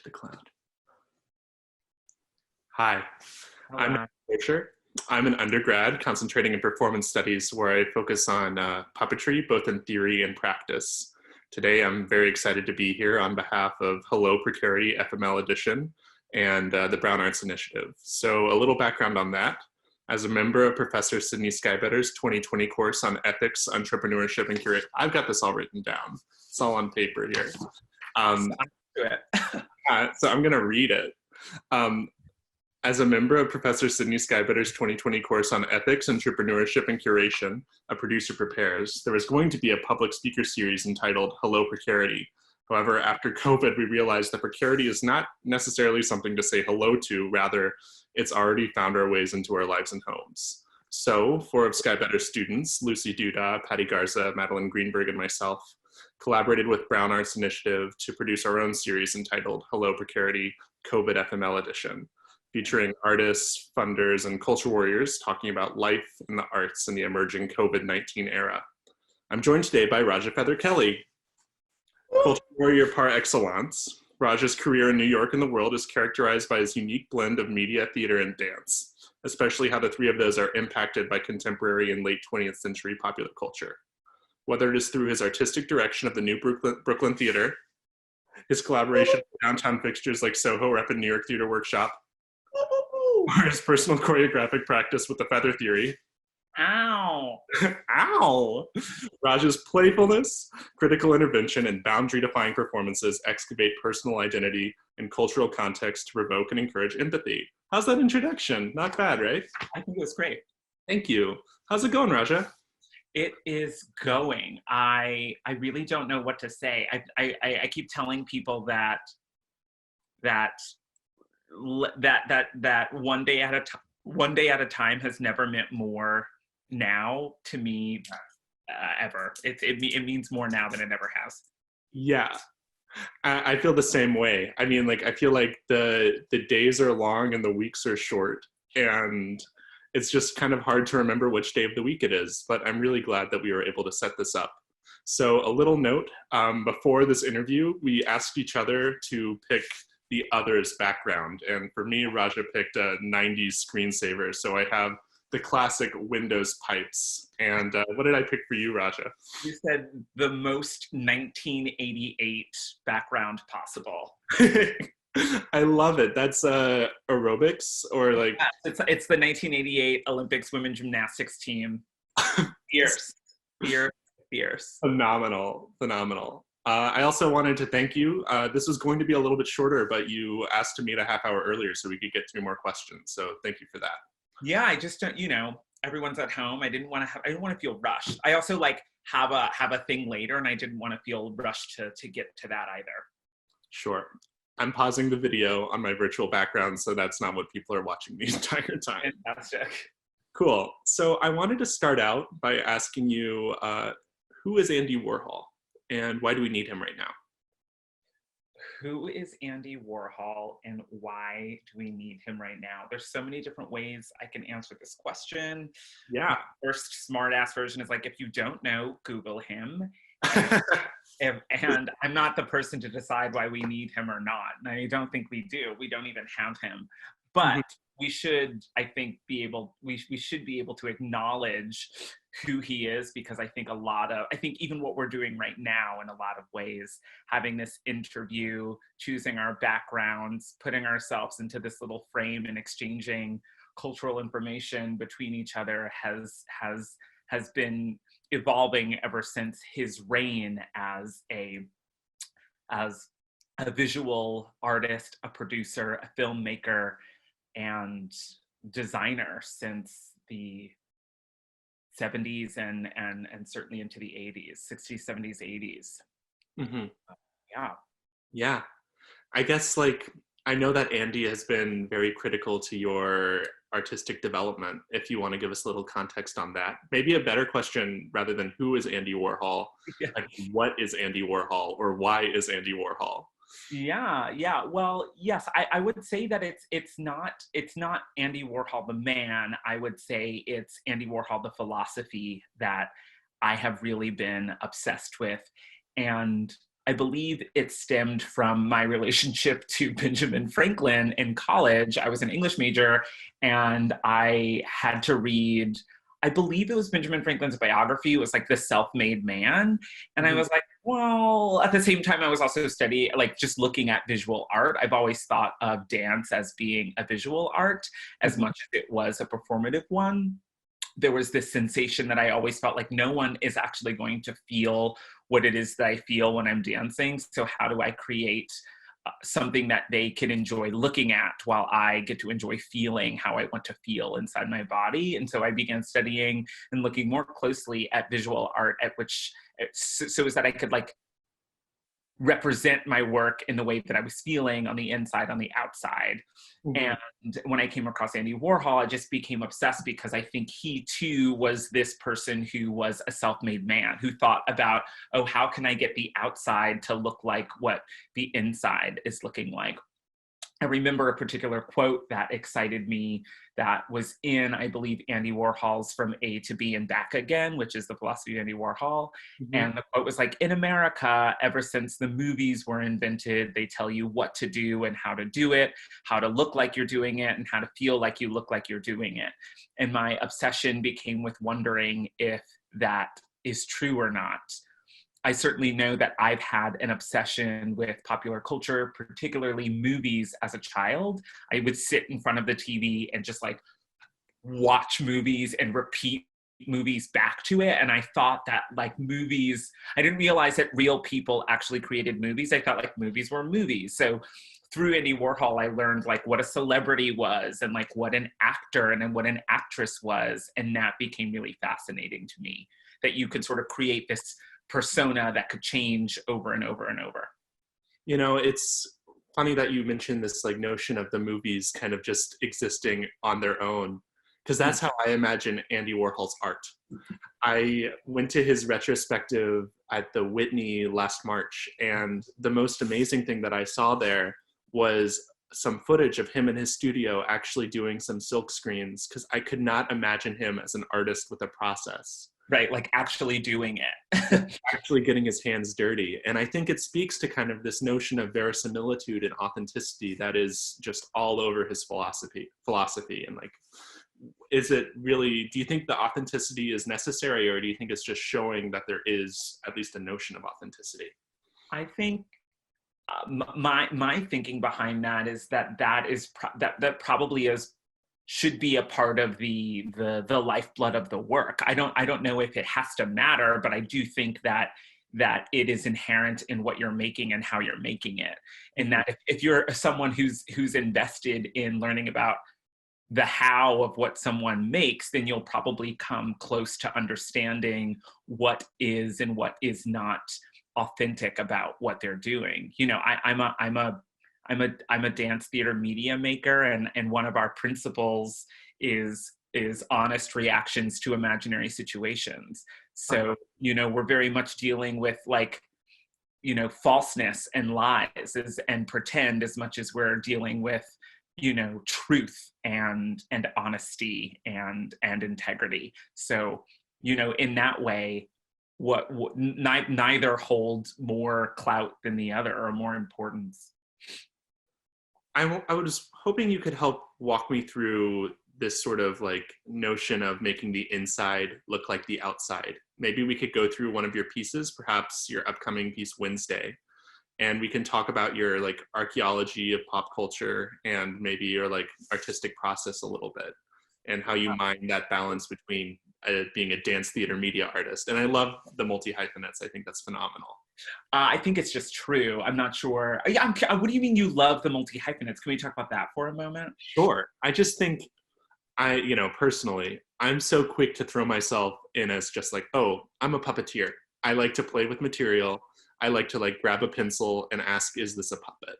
to the cloud. Hi, Hello. I'm Sorscher. I'm an undergrad concentrating in performance studies where I focus on puppetry, both in theory and practice. Today, I'm very excited to be here on behalf of Hello, Precarity FML Edition and the Brown Arts Initiative. So a little background on that. As a member of Professor Sydney Skybetter's 2020 course on ethics, entrepreneurship, and curation, I've got this all written down. It's all on paper here. So I'm going to read it. As a member of Professor Sydney Skybetter's 2020 course on ethics, entrepreneurship, and curation, A Producer Prepares, there was going to be a public speaker series entitled Hello, Precarity. However, after COVID, we realized that precarity is not necessarily something to say hello to, rather, it's already found our ways into our lives and homes. So, 4 of Skybetter's students, Lucy Duda, Patty Garza, Madeline Greenberg, and myself, collaborated with Brown Arts Initiative to produce our own series entitled Hello, Precarity, COVID-FML Edition, featuring artists, funders, and culture warriors talking about life in the arts in the emerging COVID-19 era. I'm joined today by Raja Feather Kelly, culture warrior par excellence. Raja's career in New York and the world is characterized by his unique blend of media, theater, and dance, especially how the 3 of those are impacted by contemporary and late 20th century popular culture. Whether it is through his artistic direction of the New Brooklyn Theater, his collaboration with downtown fixtures like Soho Rep and New York Theater Workshop, or his personal choreographic practice with the Feather Theory. Ow! Ow! Raja's playfulness, critical intervention, and boundary-defying performances excavate personal identity and cultural context to provoke and encourage empathy. How's that introduction? Not bad, right? I think it was great. Thank you. How's it going, Raja? It is going. I really don't know what to say. I keep telling people that one day at a time has never meant more now to me ever. It means more now than it ever has. Yeah, I feel the same way. I mean, like, I feel like the days are long and the weeks are short, and it's just kind of hard to remember which day of the week it is, but I'm really glad that we were able to set this up. So a little note, before this interview, we asked each other to pick the other's background. And for me, Raja picked a 90s screensaver. So I have the classic Windows pipes. And what did I pick for you, Raja? You said the most 1988 background possible. I love it. That's aerobics or like... Yes, it's the 1988 Olympics women gymnastics team. Fierce. Phenomenal. I also wanted to thank you. This was going to be a little bit shorter, but you asked to meet a half hour earlier so we could get through more questions. So thank you for that. Yeah, I just don't, everyone's at home. I didn't want to feel rushed. I also have a thing later, and I didn't want to feel rushed to get to that either. Sure. I'm pausing the video on my virtual background, so that's not what people are watching the entire time. Fantastic. Cool. So I wanted to start out by asking you, who is Andy Warhol? And why do we need him right now? Who is Andy Warhol and why do we need him right now? There's so many different ways I can answer this question. Yeah. The first smart-ass version is like, if you don't know, Google him. And I'm not the person to decide why we need him or not. And I don't think we do. We don't even have him. But we should, I think, we should be able to acknowledge who he is, because I think even what we're doing right now in a lot of ways, having this interview, choosing our backgrounds, putting ourselves into this little frame and exchanging cultural information between each other has been evolving ever since his reign as a visual artist, a producer, a filmmaker, and designer since the 70s and certainly into the 80s, 60s, 70s, 80s. Mm-hmm. Yeah. I guess, I know that Andy has been very critical to your artistic development. If you want to give us a little context on that, maybe a better question rather than who is Andy Warhol, what is Andy Warhol, or why is Andy Warhol? Yeah. Well, yes, I would say that it's not Andy Warhol the man. I would say it's Andy Warhol the philosophy that I have really been obsessed with. And I believe it stemmed from my relationship to Benjamin Franklin in college. I was an English major and I had to read, I believe it was Benjamin Franklin's biography. It was like The Self-Made Man. And I was like, well, at the same time, I was also studying, like just looking at visual art. I've always thought of dance as being a visual art as much as it was a performative one. There was this sensation that I always felt like no one is actually going to feel what it is that I feel when I'm dancing. So how do I create something that they can enjoy looking at while I get to enjoy feeling how I want to feel inside my body? And so I began studying and looking more closely at visual art, at which, so is that I could like represent my work in the way that I was feeling on the inside, on the outside. And when I came across Andy Warhol, I just became obsessed because I think he too was this person who was a self-made man who thought about, oh, how can I get the outside to look like what the inside is looking like? I remember a particular quote that excited me that was in, I believe, Andy Warhol's From A to B and Back Again, which is the philosophy of Andy Warhol. And the quote was like, in America, ever since the movies were invented, they tell you what to do and how to do it, how to look like you're doing it, and how to feel like you look like you're doing it. And my obsession became with wondering if that is true or not. I certainly know that I've had an obsession with popular culture, particularly movies as a child. I would sit in front of the TV and just like watch movies and repeat movies back to it. And I thought that like movies, I didn't realize that real people actually created movies. I thought like movies were movies. So through Andy Warhol, I learned like what a celebrity was and like what an actor and then what an actress was. And that became really fascinating to me, that you could sort of create this persona that could change over and over and over. You know, it's funny that you mentioned this like notion of the movies kind of just existing on their own, because that's how I imagine Andy Warhol's art. I went to his retrospective at the Whitney last March, and the most amazing thing that I saw there was some footage of him in his studio actually doing some silk screens, because I could not imagine him as an artist with a process. Right, like actually doing it. Actually getting his hands dirty. And I think it speaks to kind of this notion of verisimilitude and authenticity that is just all over his philosophy. And like, is it really, do you think the authenticity is necessary, or do you think it's just showing that there is at least a notion of authenticity? I think my thinking behind that is that that probably should be a part of the lifeblood of the work. I don't know if it has to matter, but I do think that it is inherent in what you're making and how you're making it. And that if you're someone who's invested in learning about the how of what someone makes, then you'll probably come close to understanding what is and what is not authentic about what they're doing. You know, I'm a dance theater media maker, and one of our principles is honest reactions to imaginary situations. So, you know, we're very much dealing with like, you know, falseness and lies and pretend as much as we're dealing with, you know, truth and honesty and integrity. So, you know, in that way, neither holds more clout than the other or more importance. I was hoping you could help walk me through this sort of like notion of making the inside look like the outside. Maybe we could go through one of your pieces, perhaps your upcoming piece Wednesday, and we can talk about your like archaeology of pop culture and maybe your like artistic process a little bit, and how you mind that balance between being a dance theater media artist. And I love the multi-hyphenates. I think that's phenomenal. I think it's just true. I'm not sure. Yeah, what do you mean you love the multi-hyphenates? Can we talk about that for a moment? Sure. I just think you know, personally, I'm so quick to throw myself in as just like, oh, I'm a puppeteer. I like to play with material. I like to like grab a pencil and ask, is this a puppet?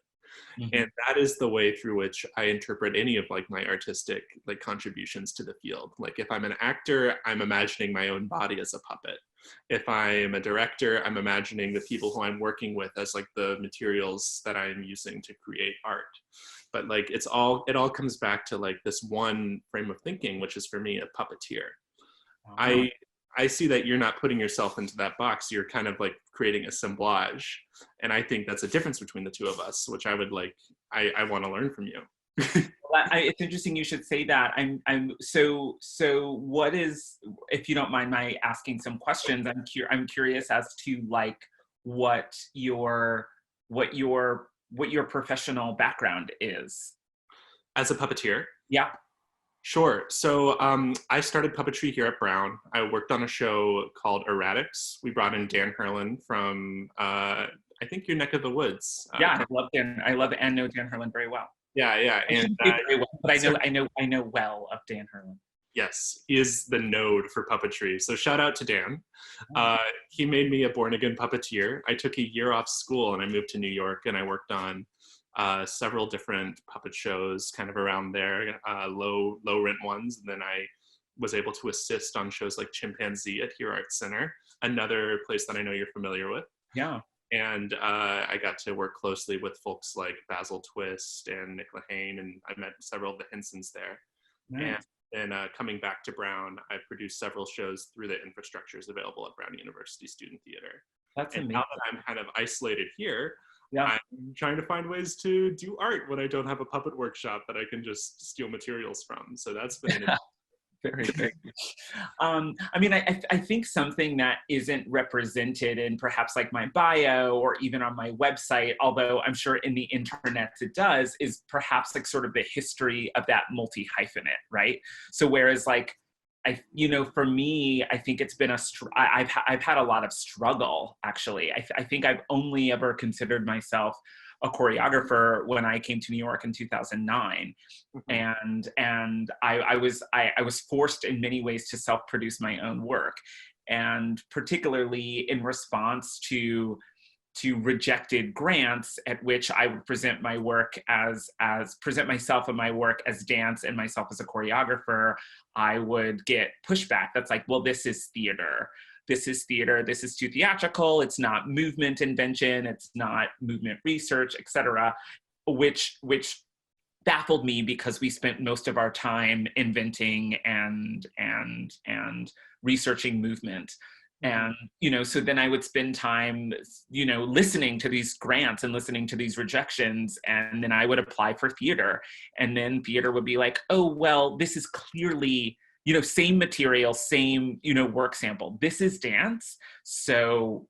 And that is the way through which I interpret any of like my artistic like contributions to the field. Like if I'm an actor, I'm imagining my own body as a puppet. If I'm a director, I'm imagining the people who I'm working with as like the materials that I'm using to create art. But like it all comes back to like this one frame of thinking, which is for me a puppeteer. I I see that you're not putting yourself into that box. You're kind of like creating assemblage. And I think that's a difference between the two of us, which I would like, I want to learn from you. Well, it's interesting you should say that. So what is, if you don't mind my asking some questions, I'm curious as to like what your professional background is. As a puppeteer? Yeah. Sure. So I started puppetry here at Brown. I worked on a show called Erratics. We brought in Dan Herlin from, I think, your neck of the woods. Yeah, I love Dan. I love and know Dan Herlin very well. Yeah, yeah. And very well, but I know well of Dan Herlin. Yes, he is the node for puppetry. So shout out to Dan. He made me a born-again puppeteer. I took a year off school and I moved to New York, and I worked on several different puppet shows kind of around there, low rent ones. And then I was able to assist on shows like Chimpanzee at Here Arts Center, another place that I know you're familiar with. Yeah. And I got to work closely with folks like Basil Twist and Nick Lehane, and I met several of the Hensons there. Nice. And coming back to Brown, I've produced several shows through the infrastructures available at Brown University Student Theater. That's amazing. Now that I'm kind of isolated here, yeah, I'm trying to find ways to do art when I don't have a puppet workshop that I can just steal materials from. So that's been very, very good. I mean, I think something that isn't represented in perhaps like my bio or even on my website, although I'm sure in the internet it does, is perhaps like sort of the history of that multi-hyphenate, right? So whereas like, for me, I think it's been I've had a lot of struggle, actually. I think I've only ever considered myself a choreographer when I came to New York in 2009. Mm-hmm. And I was forced in many ways to self-produce my own work. And particularly in response to rejected grants at which I would present my work present myself and my work as dance and myself as a choreographer, I would get pushback. That's like, well, this is theater. This is theater. This is too theatrical. It's not movement invention. It's not movement research, etc. Which baffled me because we spent most of our time inventing and researching movement. And, so then I would spend time, listening to these grants and listening to these rejections. And then I would apply for theater. And then theater would be like, oh, well, this is clearly, same material, same, work sample. This is dance. So,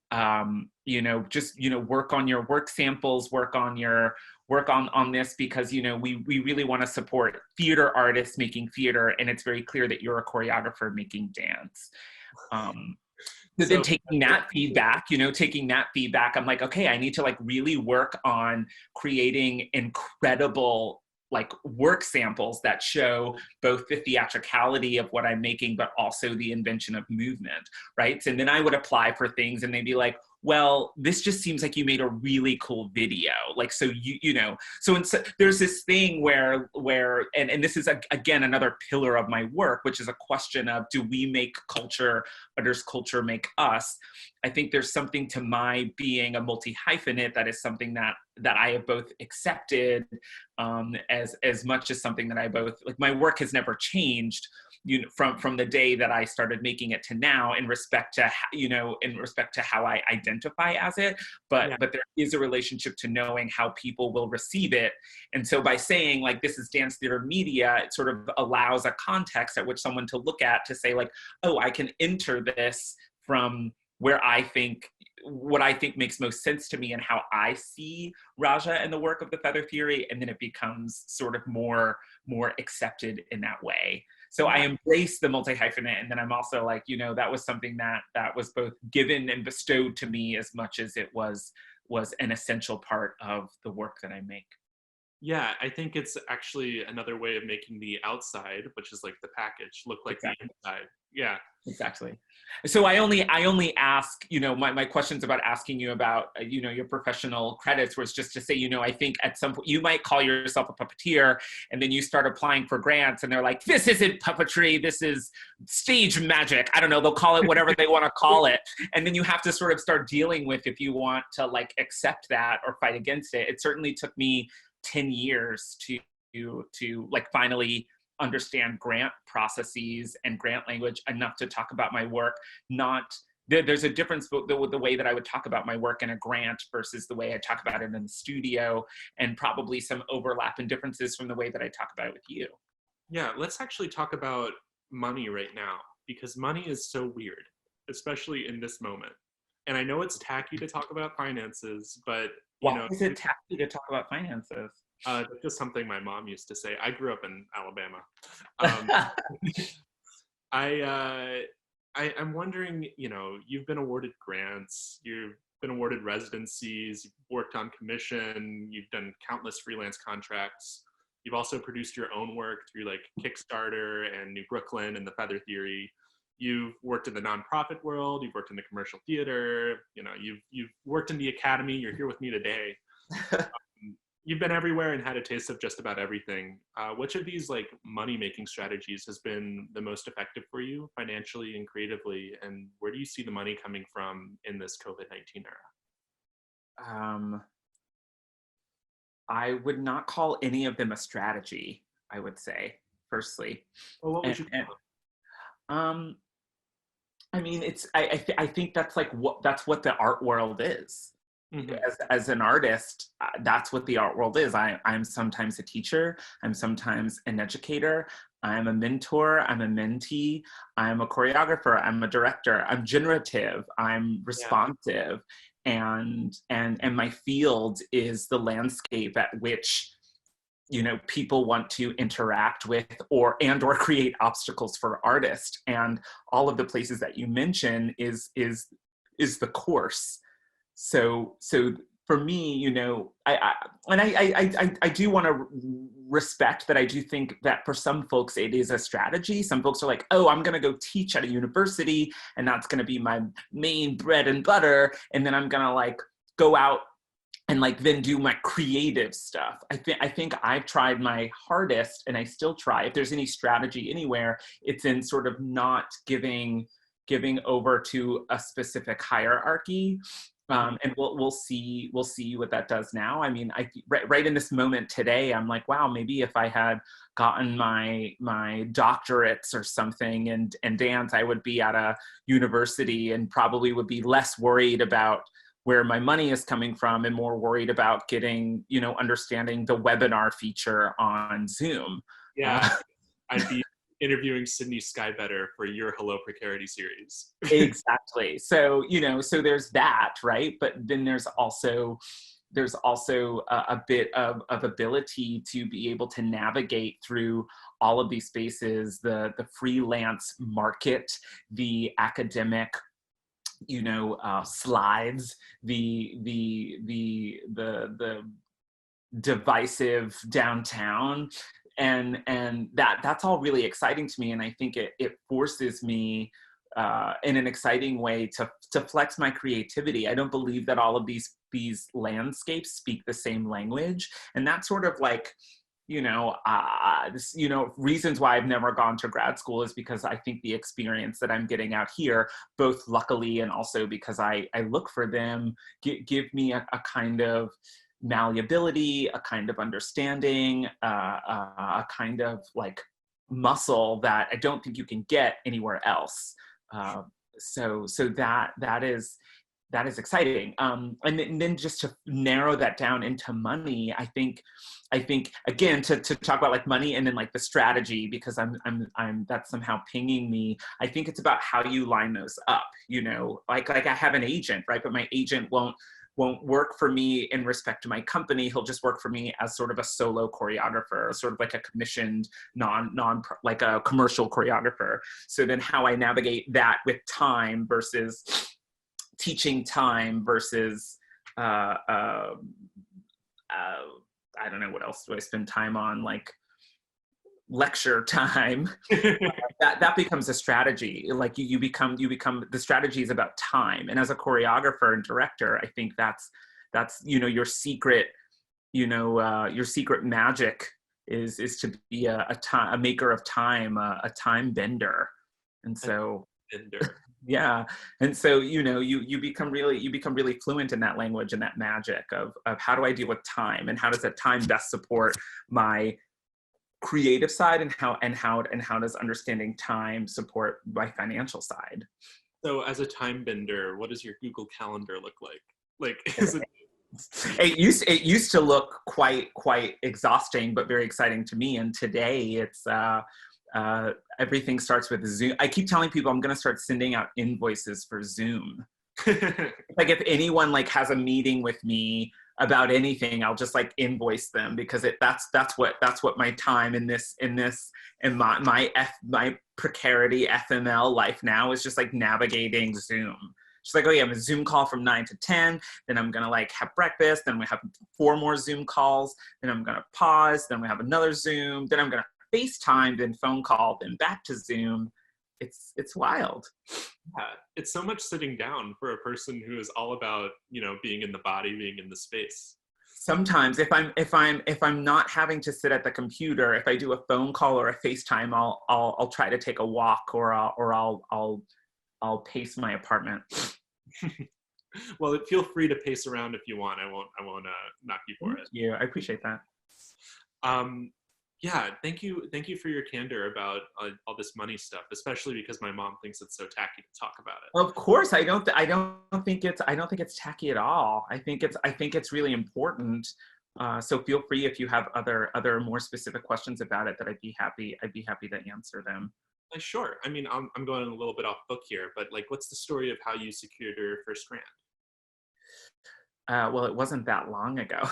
just, work on your work samples, work on this because, we really want to support theater artists making theater. And it's very clear that you're a choreographer making dance. So then taking that feedback, I'm like, okay, I need to like really work on creating incredible like work samples that show both the theatricality of what I'm making, but also the invention of movement, right? And then I would apply for things and they'd be like, well, this just seems like you made a really cool video. Like, so there's this thing where and this is again, another pillar of my work, which is a question of, do we make culture or does culture make us? I think there's something to my being a multi-hyphenate that is something that I have both accepted as much as something that I both, like my work has never changed, from the day that I started making it to now in respect to how I identify as it, but there is a relationship to knowing how people will receive it. And so by saying like, this is dance theater media, it sort of allows a context at which someone to look at to say like, oh, I can enter this from where what I think makes most sense to me and how I see Raja and the work of the feather theory. And then it becomes sort of more accepted in that way. So I embrace the multi-hyphenate. And then I'm also like, that was something that was both given and bestowed to me as much as it was an essential part of the work that I make. Yeah, I think it's actually another way of making the outside, which is like the package, look like the inside. Yeah. Exactly. So I only ask, my questions about asking you about, your professional credits was just to say, I think at some point you might call yourself a puppeteer and then you start applying for grants and they're like, this isn't puppetry, this is stage magic. I don't know, they'll call it whatever they want to call it. And then you have to sort of start dealing with if you want to like accept that or fight against it. It certainly took me 10 years to like finally understand grant processes and grant language enough to talk about my work. There's a difference with the way that I would talk about my work in a grant versus the way I talk about it in the studio, and probably some overlap and differences from the way that I talk about it with you. Yeah, let's actually talk about money right now, because money is so weird, especially in this moment. And I know it's tacky to talk about finances, but Why is it tacky to talk about finances? That's just something my mom used to say. I grew up in Alabama. I'm wondering, you've been awarded grants, you've been awarded residencies, you've worked on commission, you've done countless freelance contracts. You've also produced your own work through like Kickstarter and New Brooklyn and the Feather Theory. You've worked in the nonprofit world, you've worked in the commercial theater, you've worked in the academy, you're here with me today. You've been everywhere and had a taste of just about everything. Which of these like money-making strategies has been the most effective for you financially and creatively? And where do you see the money coming from in this COVID-19 era? I would not call any of them a strategy, I would say, firstly. Well, what would you call it? I mean, I think that's what the art world is. Mm-hmm. As an artist, that's what the art world is. I'm sometimes a teacher, I'm sometimes an educator, I'm a mentor, I'm a mentee, I'm a choreographer, I'm a director, I'm generative, I'm responsive, and my field is the landscape at which people want to interact with or create obstacles for artists. And all of the places that you mention is the course. So for me, I do want to respect that. I do think that for some folks it is a strategy. Some folks are like, oh, I'm going to go teach at a university and that's going to be my main bread and butter. And then I'm going to like go out and like then do my creative stuff. I think I've tried my hardest, and I still try. If there's any strategy anywhere, it's in sort of not giving over to a specific hierarchy. And we'll see what that does now. I mean, right in this moment today, I'm like, wow, maybe if I had gotten my doctorates or something and dance, I would be at a university and probably would be less worried about where my money is coming from and more worried about getting, understanding the webinar feature on Zoom. Yeah, I'd be interviewing Sydney Skybetter for your Hello Precarity series. Exactly. So, so there's that, right? But then there's also a bit of ability to be able to navigate through all of these spaces, the freelance market, the academic, slides, the divisive downtown. And that's all really exciting to me. And I think it forces me in an exciting way to flex my creativity. I don't believe that all of these landscapes speak the same language. And that's sort of like, reasons why I've never gone to grad school is because I think the experience that I'm getting out here, both luckily and also because I look for them, give me a kind of malleability, a kind of understanding, a kind of like muscle that I don't think you can get anywhere else. So that is exciting. And then just to narrow that down into money, I think again to talk about like money and then like the strategy, because I'm that's somehow pinging me. I think it's about how you line those up. Like I have an agent, right? But my agent won't work for me in respect to my company. He'll just work for me as sort of a solo choreographer, sort of like a commissioned like a commercial choreographer. So then how I navigate that with time versus teaching time versus I don't know, what else do I spend time on, like lecture time. that becomes a strategy. Like you become the strategy is about time. And as a choreographer and director, I think that's your secret magic is to be a maker of time, a time bender. And so yeah. And so, you become really fluent in that language and that magic of how do I deal with time, and how does that time best support my creative side, and how does understanding time support my financial side. So as a time bender, what does your Google Calendar look like? Like, is it? It used to look quite exhausting, but very exciting to me. And today it's everything starts with Zoom. I keep telling people I'm going to start sending out invoices for Zoom. Like if anyone like has a meeting with me about anything, I'll just like invoice them, because that's what my time in my Precarity FML life now is, just like navigating Zoom. She's like, oh yeah, I have a Zoom call from 9 to 10. Then I'm going to like have breakfast. Then we have 4 more Zoom calls. Then I'm going to pause. Then we have another Zoom. Then I'm going to FaceTime, then phone call, then back to Zoom. It's wild. Yeah, it's so much sitting down for a person who is all about, being in the body, being in the space. Sometimes if I'm not having to sit at the computer, if I do a phone call or a FaceTime, I'll try to take a walk, or I'll pace my apartment. Well, feel free to pace around if you want. I won't knock you for it. Yeah, I appreciate that. Yeah, thank you for your candor about all this money stuff, especially because my mom thinks it's so tacky to talk about it. Of course, I don't think it's tacky at all. I think it's really important. So feel free, if you have other more specific questions about it, that I'd be happy to answer them. Sure. I mean, I'm going a little bit off book here, but like, what's the story of how you secured your first grant? Well, it wasn't that long ago,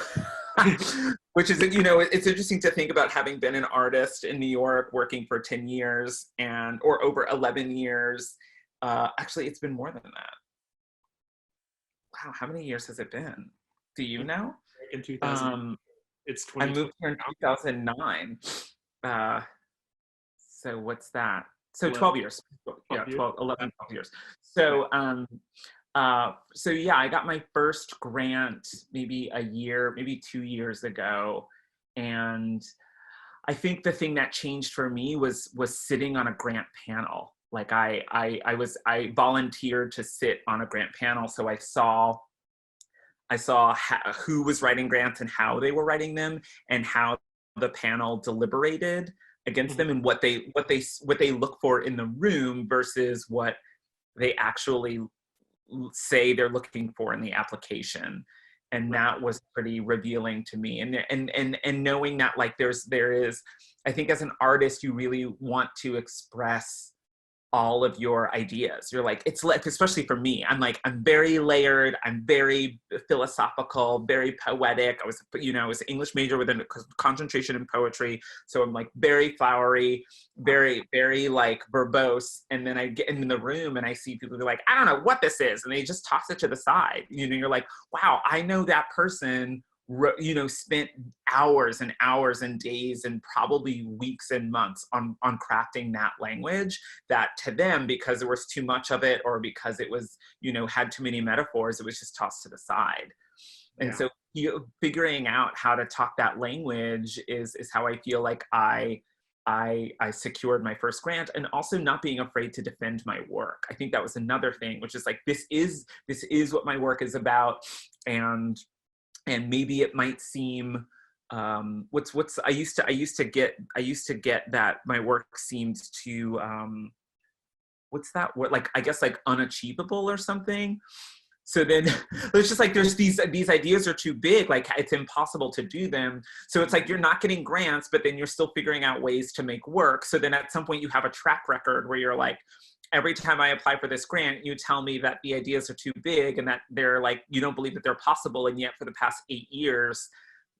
which is, it's interesting to think about having been an artist in New York, working for 10 years or over 11 years. Actually, it's been more than that. Wow, how many years has it been? Do you know? In 2000, it's 20. I moved here in 2009. So what's that? So 12 years. Yeah, 11, 12 years. So, so yeah, I got my first grant maybe 2 years ago. And I think the thing that changed for me was sitting on a grant panel. Like I volunteered to sit on a grant panel. So I saw who was writing grants and how they were writing them, and how the panel deliberated against them, and what they look for in the room versus what they actually say they're looking for in the application. And that was pretty revealing to me. And knowing that like there is, I think as an artist, you really want to express all of your ideas. You're like, it's like, especially for me, I'm very layered, I'm very philosophical, very poetic. I was an English major with a concentration in poetry. So I'm like very flowery, very, very like verbose. And then I get in the room and I see people who are like, I don't know what this is. And they just toss it to the side. You're like, wow, I know that person spent hours and hours and days and probably weeks and months on crafting that language, that to them, because there was too much of it, or because it was, had too many metaphors, it was just tossed to the side. And so figuring out how to talk that language is how I feel like I secured my first grant, and also not being afraid to defend my work. I think that was another thing, which is like, this is what my work is about. And maybe it might seem I used to get that my work seemed to what's that word, like, I guess like unachievable or something. So then it's just like, there's these ideas are too big, like it's impossible to do them. So it's like you're not getting grants, but then you're still figuring out ways to make work. So then at some point you have a track record where you're like, every time I apply for this grant, you tell me that the ideas are too big and that they're like, you don't believe that they're possible. And yet for the past 8 years,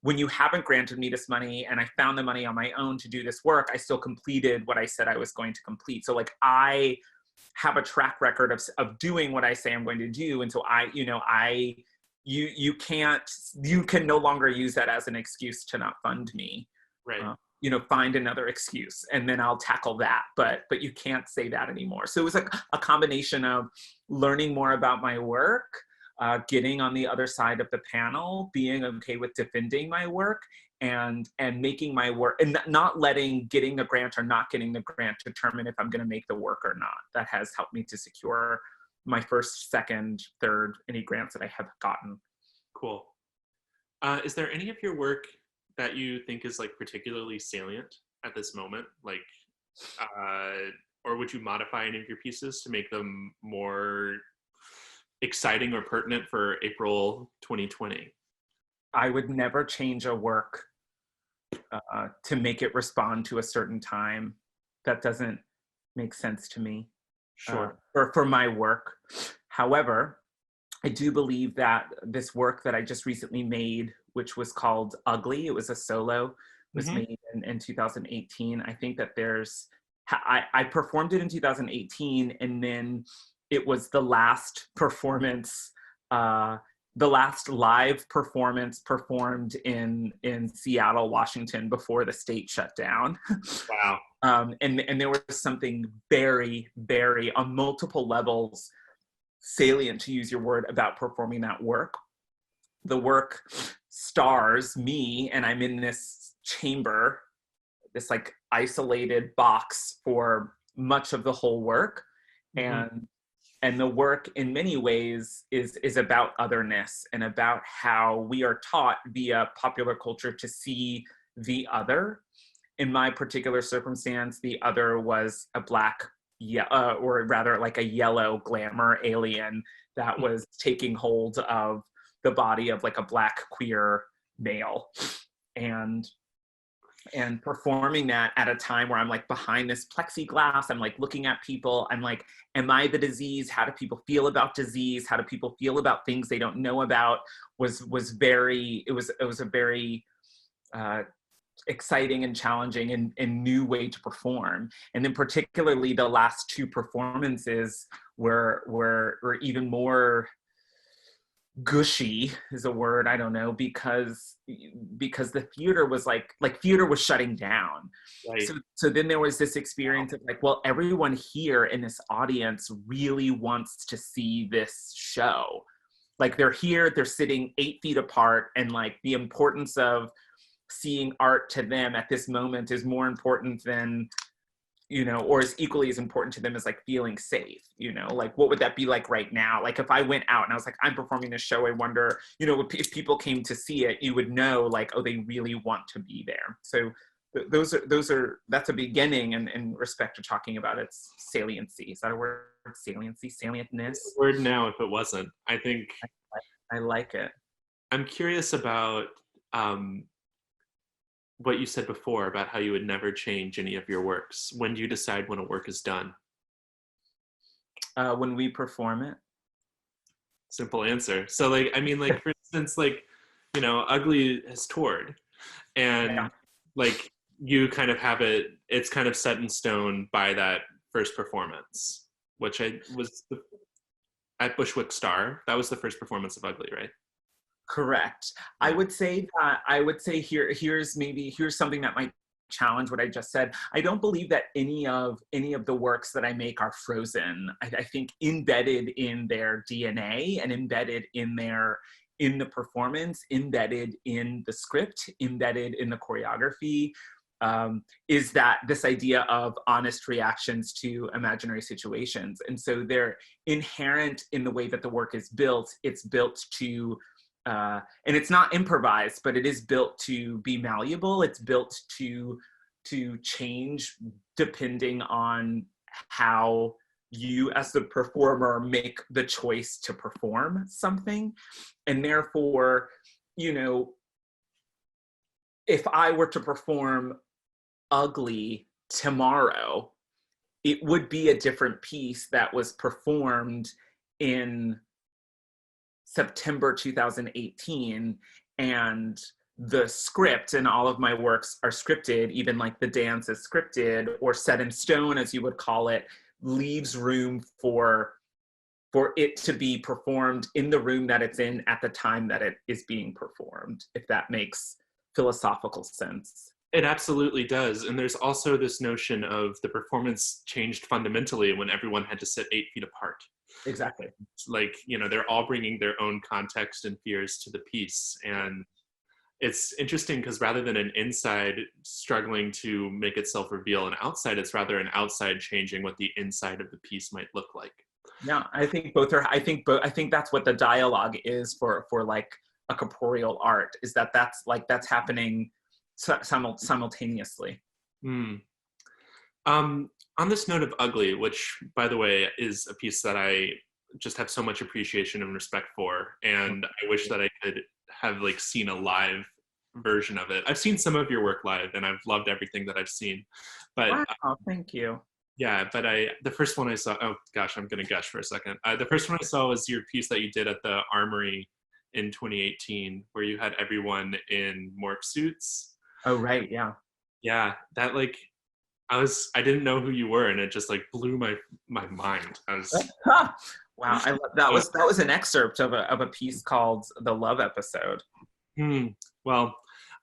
when you haven't granted me this money and I found the money on my own to do this work, I still completed what I said I was going to complete. So like, I have a track record of doing what I say I'm going to do. And so you can no longer use that as an excuse to not fund me. Right. Find another excuse and then I'll tackle that. But you can't say that anymore. So it was like a combination of learning more about my work, getting on the other side of the panel, being okay with defending my work, and making my work, and not letting getting the grant or not getting the grant determine if I'm going to make the work or not. That has helped me to secure my first, second, third, any grants that I have gotten. Cool. Is there any of your work that you think is like particularly salient at this moment? Like, or would you modify any of your pieces to make them more exciting or pertinent for April 2020? I would never change a work to make it respond to a certain time. That doesn't make sense to me. Sure. For my work. However, I do believe that this work that I just recently made, which was called Ugly, it was a solo, was made in 2018. I think that I performed it in 2018, and then it was the last performance, the last live performance performed in Seattle, Washington, before the state shut down. Wow. And there was something very, very, on multiple levels, salient, to use your word, about performing that work. The work stars me, and I'm in this chamber, this like isolated box for much of the whole work. And the work in many ways is about otherness and about how we are taught via popular culture to see the other. In my particular circumstance, the other was a black, or rather like a yellow glamour alien that was taking hold of the body of like a black queer male. And performing that at a time where I'm like behind this plexiglass, I'm like looking at people, I'm like, am I the disease? How do people feel about disease? How do people feel about things they don't know about? Was a very exciting and challenging and new way to perform. And then particularly the last two performances were even more gushy, is a word, I don't know, because the theater was like theater was shutting down. Right. So then there was this experience of like, well, everyone here in this audience really wants to see this show. Like they're here, they're sitting 8 feet apart, and like the importance of seeing art to them at this moment is more important than, or is equally as important to them as like feeling safe, like what would that be like right now? Like if I went out and I was like, I'm performing this show, I wonder, if people came to see it, you would know like, oh, they really want to be there. So that's a beginning in respect to talking about its saliency. Is that a word? Saliency, salientness? Word now if it wasn't. I think I like it. I'm curious about what you said before about how you would never change any of your works. When do you decide when a work is done? When we perform it. Simple answer. So like, I mean, like for instance, like, Ugly has toured, and like you kind of have it's kind of set in stone by that first performance, which was at Bushwick Star. That was the first performance of Ugly, right? Correct. I would say here's something that might challenge what I just said. I don't believe that any of the works that I make are frozen. I think embedded in their DNA and embedded in the performance, embedded in the script, embedded in the choreography, is that this idea of honest reactions to imaginary situations. And so they're inherent in the way that the work is built. It's built to and it's not improvised, but it is built to be malleable. It's built to change depending on how you as the performer make the choice to perform something. And therefore, if I were to perform Ugly tomorrow, it would be a different piece that was performed in September 2018, and the script and all of my works are scripted, even like the dance is scripted or set in stone, as you would call it, leaves room for it to be performed in the room that it's in at the time that it is being performed, if that makes philosophical sense. It absolutely does. And there's also this notion of the performance changed fundamentally when everyone had to sit 8 feet apart. Exactly. Like, they're all bringing their own context and fears to the piece. And it's interesting because rather than an inside struggling to make itself reveal an outside, it's rather an outside changing what the inside of the piece might look like. Yeah, I think both are, I think that's what the dialogue is for like a corporeal art, is that's happening simultaneously. Mm. On this note of ugly, which by the way is a piece that I just have so much appreciation and respect for, and I wish that I could have like seen a live version of it. I've seen some of your work live, and I've loved everything that I've seen. But Wow, thank you. yeah, but the first one I saw. Oh gosh, I'm gonna gush for a second. The first one I saw was your piece that you did at the Armory in 2018, where you had everyone in morph suits. Oh, right, yeah. Yeah, that like I didn't know who you were, and it just like blew my mind. I was Wow, that was an excerpt of a piece called "The Love Episode." Well,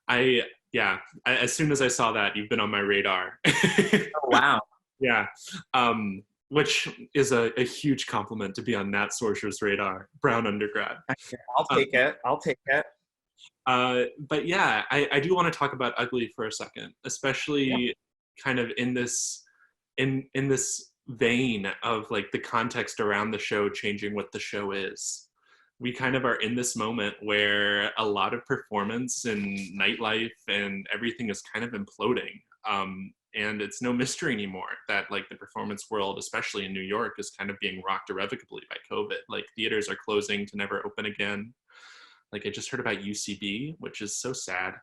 as soon as I saw that, you've been on my radar. Oh, wow. Yeah, which is a huge compliment to be on Nat Sorscher's radar, Brown undergrad. I'll take it. I'll take it. But yeah, I do want to talk about ugly for a second, especially kind of in this vein of like the context around the show changing what the show is. We kind of are in this moment where a lot of performance and nightlife and everything is kind of imploding. And it's no mystery anymore that like the performance world, especially in New York, is kind of being rocked irrevocably by COVID. Like theaters are closing to never open again. Like I just heard about UCB, which is so sad.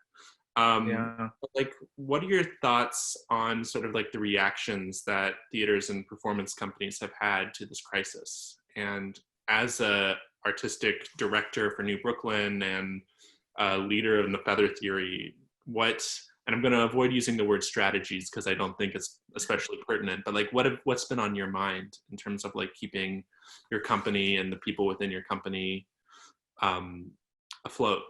Like, what are your thoughts on sort of like the reactions that theaters and performance companies have had to this crisis? And as a artistic director for New Brooklyn and a leader in the Feather Theory, and I'm going to avoid using the word strategies because I don't think it's especially pertinent, but like what's been on your mind in terms of like keeping your company and the people within your company afloat?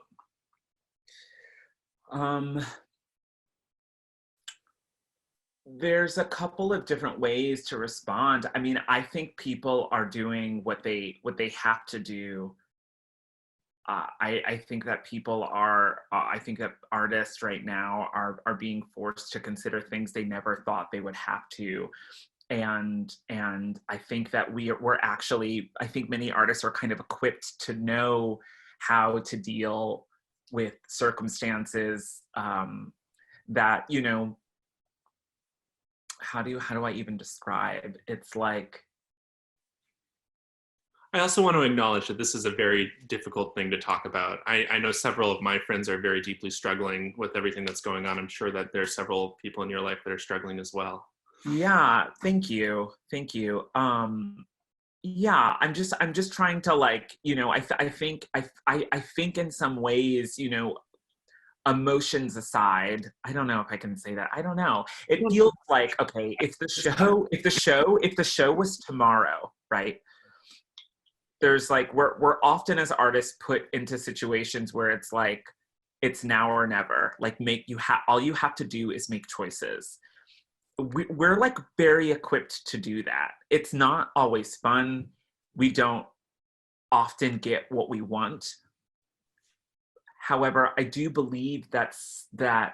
There's a couple of different ways to respond. I mean, I think people are doing what they have to do. I think that people are. I think that artists right now are being forced to consider things they never thought they would have to, and I think that we're actually. I think many artists are kind of equipped to know how to deal with circumstances that, you know, how do I even describe? It's like, I also want to acknowledge that this is a very difficult thing to talk about. I know several of my friends are very deeply struggling with everything that's going on. I'm sure that there are several people in your life that are struggling as well. Yeah, thank you. Yeah, I'm just trying to like, you know, I think in some ways, you know, emotions aside, I don't know if I can say that. I don't know. It feels like, okay, if the show was tomorrow, right? There's like, we're often as artists put into situations where it's like, it's now or never. Like all you have to do is make choices. We're like very equipped to do that. It's not always fun. We don't often get what we want. However, I do believe that the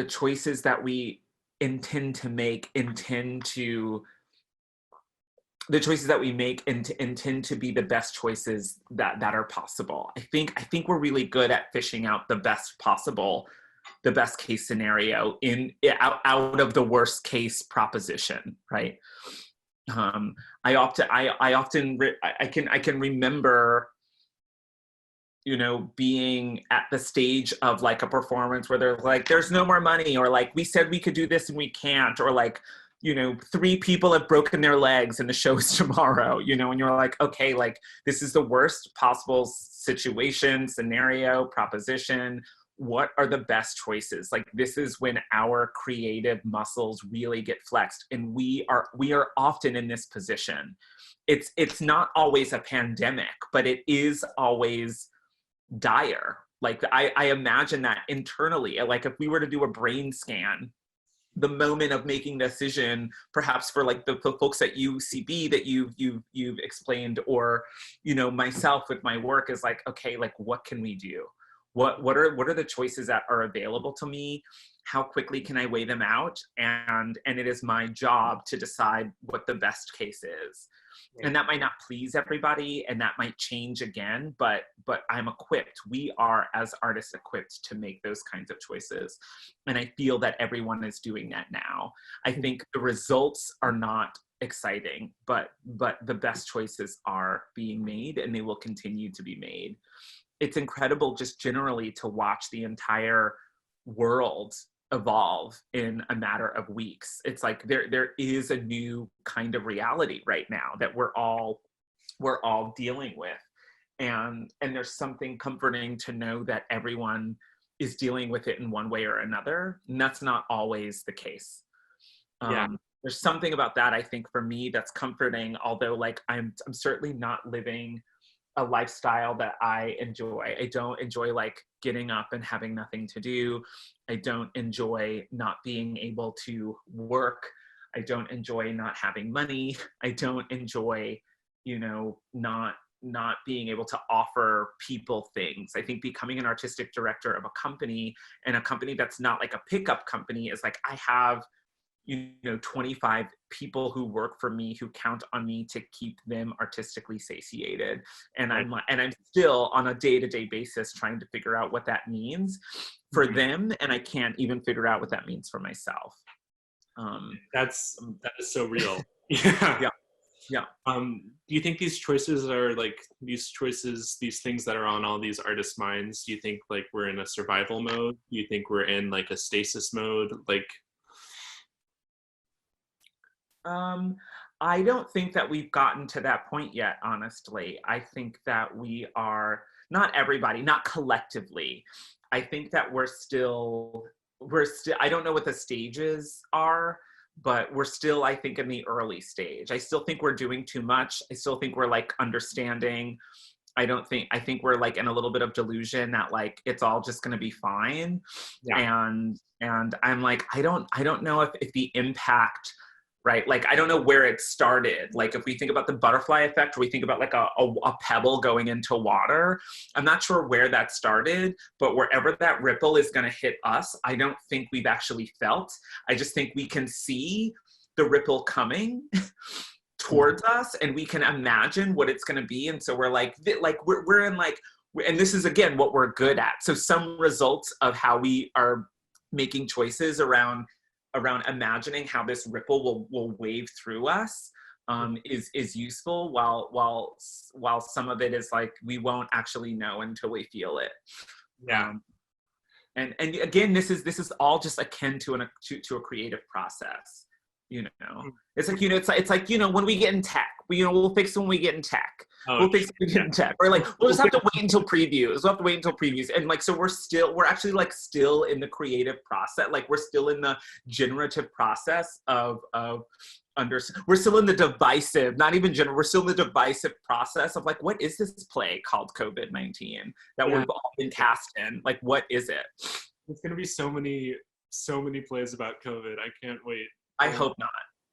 choices that we intend to make intend to be the best choices that are possible. I think we're really good at fishing out the best case scenario out of the worst case proposition, right? I can remember, you know, being at the stage of like a performance where they're like, there's no more money, or like, we said we could do this and we can't, or like, you know, 3 people have broken their legs and the show is tomorrow, you know, and you're like, okay, like this is the worst possible situation, scenario, proposition. What are the best choices? Like, this is when our creative muscles really get flexed, and we are often in this position. It's not always a pandemic, but it is always dire. Like I imagine that internally, like if we were to do a brain scan, the moment of making a decision, perhaps for like the folks at UCB that you've explained, or, you know, myself with my work, is like, okay, like what can we do? what are the choices that are available to me? How quickly can I weigh them out? And it is my job to decide what the best case is. And that might not please everybody, and that might change again, but I'm equipped. We are, as artists, equipped to make those kinds of choices. And I feel that everyone is doing that now. I think the results are not exciting, but the best choices are being made, and they will continue to be made. It's incredible just generally to watch the entire world evolve in a matter of weeks. It's like there is a new kind of reality right now that we're all dealing with, and there's something comforting to know that everyone is dealing with it in one way or another, and that's not always the case. There's something about that, I think, for me, that's comforting, although like I'm certainly not living a lifestyle that I enjoy. I don't enjoy like getting up and having nothing to do. I don't enjoy not being able to work. I don't enjoy not having money. I don't enjoy, not being able to offer people things. I think becoming an artistic director of a company, and a company that's not like a pickup company, is like, I have 25 people who work for me who count on me to keep them artistically satiated. And I'm still on a day-to-day basis trying to figure out what that means for them. And I can't even figure out what that means for myself. That is so real. Yeah. Yeah. Do you think these choices are like these things that are on all these artists' minds? Do you think like we're in a survival mode? Do you think we're in like a stasis mode? Like, I don't think that we've gotten to that point yet, honestly. I think that we are, not everybody, not collectively. I think that we're still, I don't know what the stages are, but we're still, I think, in the early stage. I still think we're doing too much. I still think we're like understanding. I think we're like in a little bit of delusion that like, it's all just going to be fine. Yeah. And I'm like, I don't know if the impact, right? Like, I don't know where it started. Like, if we think about the butterfly effect, or we think about like a pebble going into water, I'm not sure where that started, but wherever that ripple is going to hit us, I don't think we've actually felt. I just think we can see the ripple coming towards us, and we can imagine what it's going to be. And so we're like we're in like, and this is again what we're good at. So some results of how we are making choices around imagining how this ripple will wave through us is useful, while some of it is like we won't actually know until we feel it. Yeah. And again, this is all just akin to a creative process. It's like, it's like, when we get in tech, we'll fix it when we get in tech. We'll fix it when we get in tech. Or like, we'll just have to wait until previews. We'll have to wait until previews. And like, so we're actually like still in the creative process. Like, we're still in the generative process we're still in the divisive, not even general, we're still in the divisive process of like, what is this play called COVID-19 that we've all been cast in? Like, what is it? There's going to be so many plays about COVID. I can't wait. I hope not.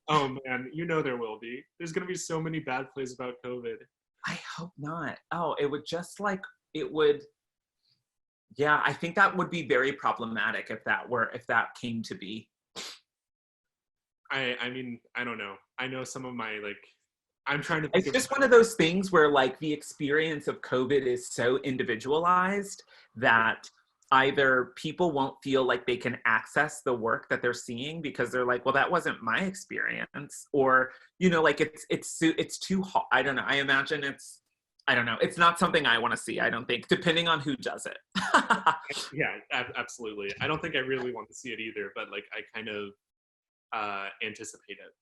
Oh man, there will be. There's going to be so many bad plays about COVID. I hope not. Oh, it would, yeah, I think that would be very problematic if that came to be. I mean, I don't know. I know some of my, like, I'm trying to think. It's just one of those things where like the experience of COVID is so individualized that either people won't feel like they can access the work that they're seeing because they're like, well, that wasn't my experience, or like it's too hot. I don't know. I imagine I don't know. It's not something I want to see, I don't think, depending on who does it. Yeah, absolutely. I don't think I really want to see it either, but like I kind of anticipate it.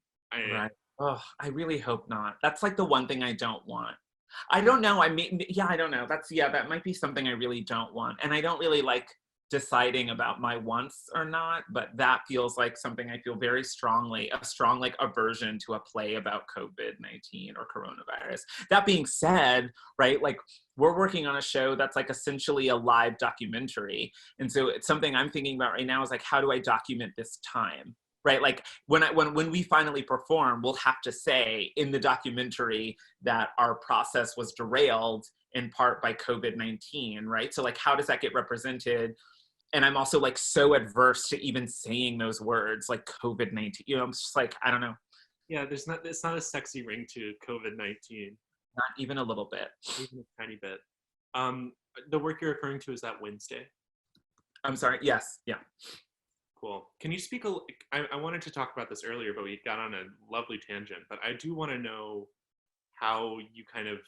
Right. Oh, I really hope not. That's like the one thing I don't want. I don't know. I mean, yeah, I don't know. That might be something I really don't want. And I don't really like deciding about my wants or not, but that feels like something I feel very strongly, a strong like aversion to a play about COVID-19 or coronavirus. That being said, right, like we're working on a show that's like essentially a live documentary. And so it's something I'm thinking about right now is like, how do I document this time? right? Like when we finally perform, we'll have to say in the documentary that our process was derailed in part by COVID-19, right? So like, how does that get represented? And I'm also like so adverse to even saying those words like COVID-19, you know, I'm just like, I don't know. Yeah, it's not a sexy ring to COVID-19. Not even a little bit. Even a tiny bit. The work you're referring to, is that Wednesday? I'm sorry, yes, yeah. Cool. Can you speak I wanted to talk about this earlier, but we got on a lovely tangent, but I do want to know how you kind of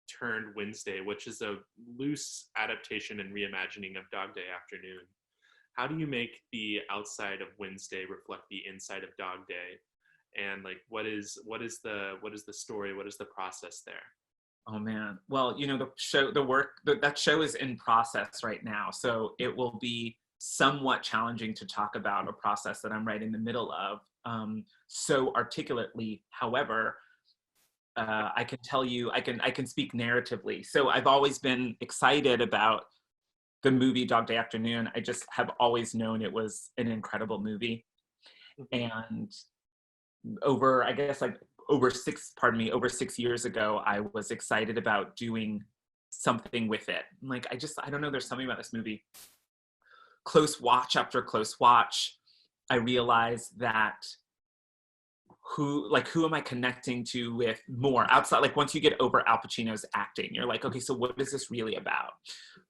turned Wednesday, which is a loose adaptation and reimagining of Dog Day Afternoon. How do you make the outside of Wednesday reflect the inside of Dog Day? And like, what is the story? What is the process there? Oh man. Well, you know, that show is in process right now. So it will be somewhat challenging to talk about a process that I'm right in the middle of so articulately. However, I can tell you, I can speak narratively. So I've always been excited about the movie Dog Day Afternoon. I just have always known it was an incredible movie. And over 6 years ago, I was excited about doing something with it. Like, I don't know, there's something about this movie. Close watch after close watch, I realized that who am I connecting to with more outside? Like, once you get over Al Pacino's acting, you're like, okay, so what is this really about?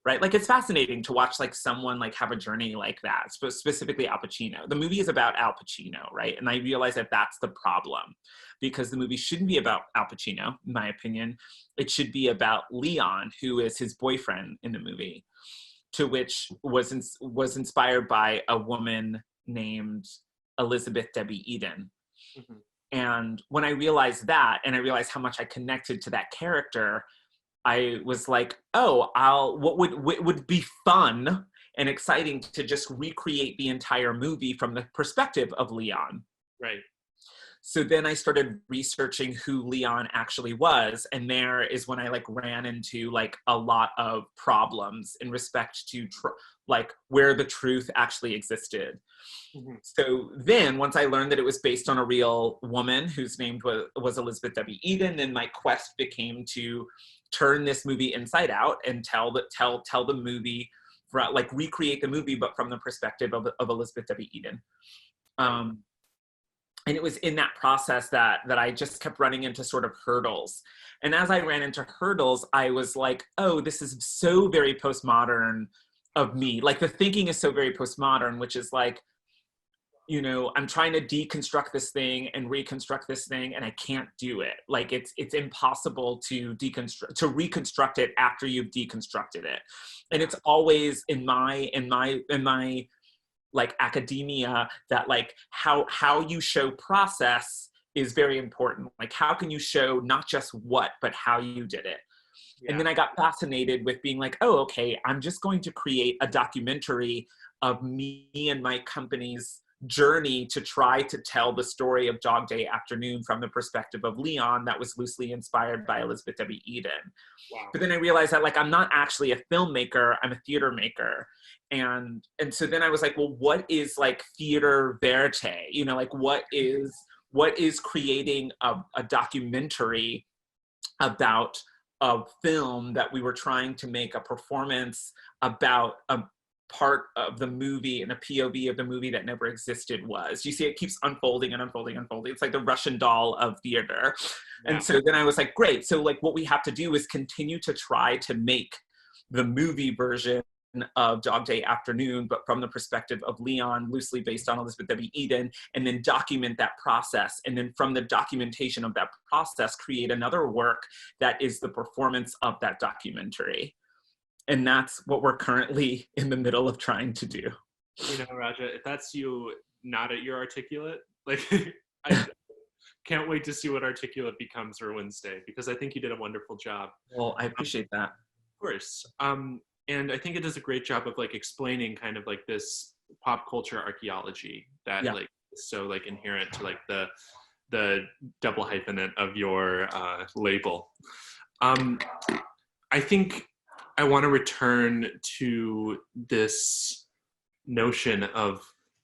Right? Like, it's fascinating to watch like someone like have a journey like that, specifically Al Pacino. The movie is about Al Pacino, right? And I realized that that's the problem, because the movie shouldn't be about Al Pacino, in my opinion. It should be about Leon, who is his boyfriend in the movie, to which was inspired by a woman named Elizabeth Debbie Eden. Mm-hmm. And when I realized that, and I realized how much I connected to that character, I was like, oh, what would be fun and exciting to just recreate the entire movie from the perspective of Leon. Right. So then I started researching who Leon actually was. And there is when I like ran into like a lot of problems in respect to like where the truth actually existed. Mm-hmm. So then once I learned that it was based on a real woman whose name was Elizabeth Debbie Eden, then my quest became to turn this movie inside out and tell the movie, like recreate the movie, but from the perspective of Elizabeth Debbie Eden. And it was in that process that I just kept running into sort of hurdles. And as I ran into hurdles, I was like, oh, this is so very postmodern of me. Like, the thinking is so very postmodern, which is like, you know, I'm trying to deconstruct this thing and reconstruct this thing, and I can't do it. Like, it's impossible to reconstruct it after you've deconstructed it. And it's always in my like academia that like how you show process is very important. Like, how can you show not just what, but how you did it? Yeah. And then I got fascinated with being like, oh, okay, I'm just going to create a documentary of me and my company's journey to try to tell the story of Dog Day Afternoon from the perspective of Leon that was loosely inspired by Elizabeth Debbie Eden. Wow. But then I realized that like, I'm not actually a filmmaker, I'm a theater maker. And so then I was like, well, what is like theater verite? You know, like what is creating a documentary about a film that we were trying to make a performance about a part of the movie and a POV of the movie that never existed was. You see, it keeps unfolding and unfolding and unfolding. It's like the Russian doll of theater. Yeah. And so then I was like, great. So like what we have to do is continue to try to make the movie version of Dog Day Afternoon, but from the perspective of Leon, loosely based on Elizabeth Debbie Eden, and then document that process. And then from the documentation of that process, create another work that is the performance of that documentary. And that's what we're currently in the middle of trying to do. You know, Raja, if that's you not at your articulate, like, I can't wait to see what articulate becomes for Wednesday, because I think you did a wonderful job. Well, I appreciate that. Of course. And I think it does a great job of like explaining kind of like this pop culture archaeology that like is so like inherent to like the double hyphenate of your label. I think I want to return to this notion of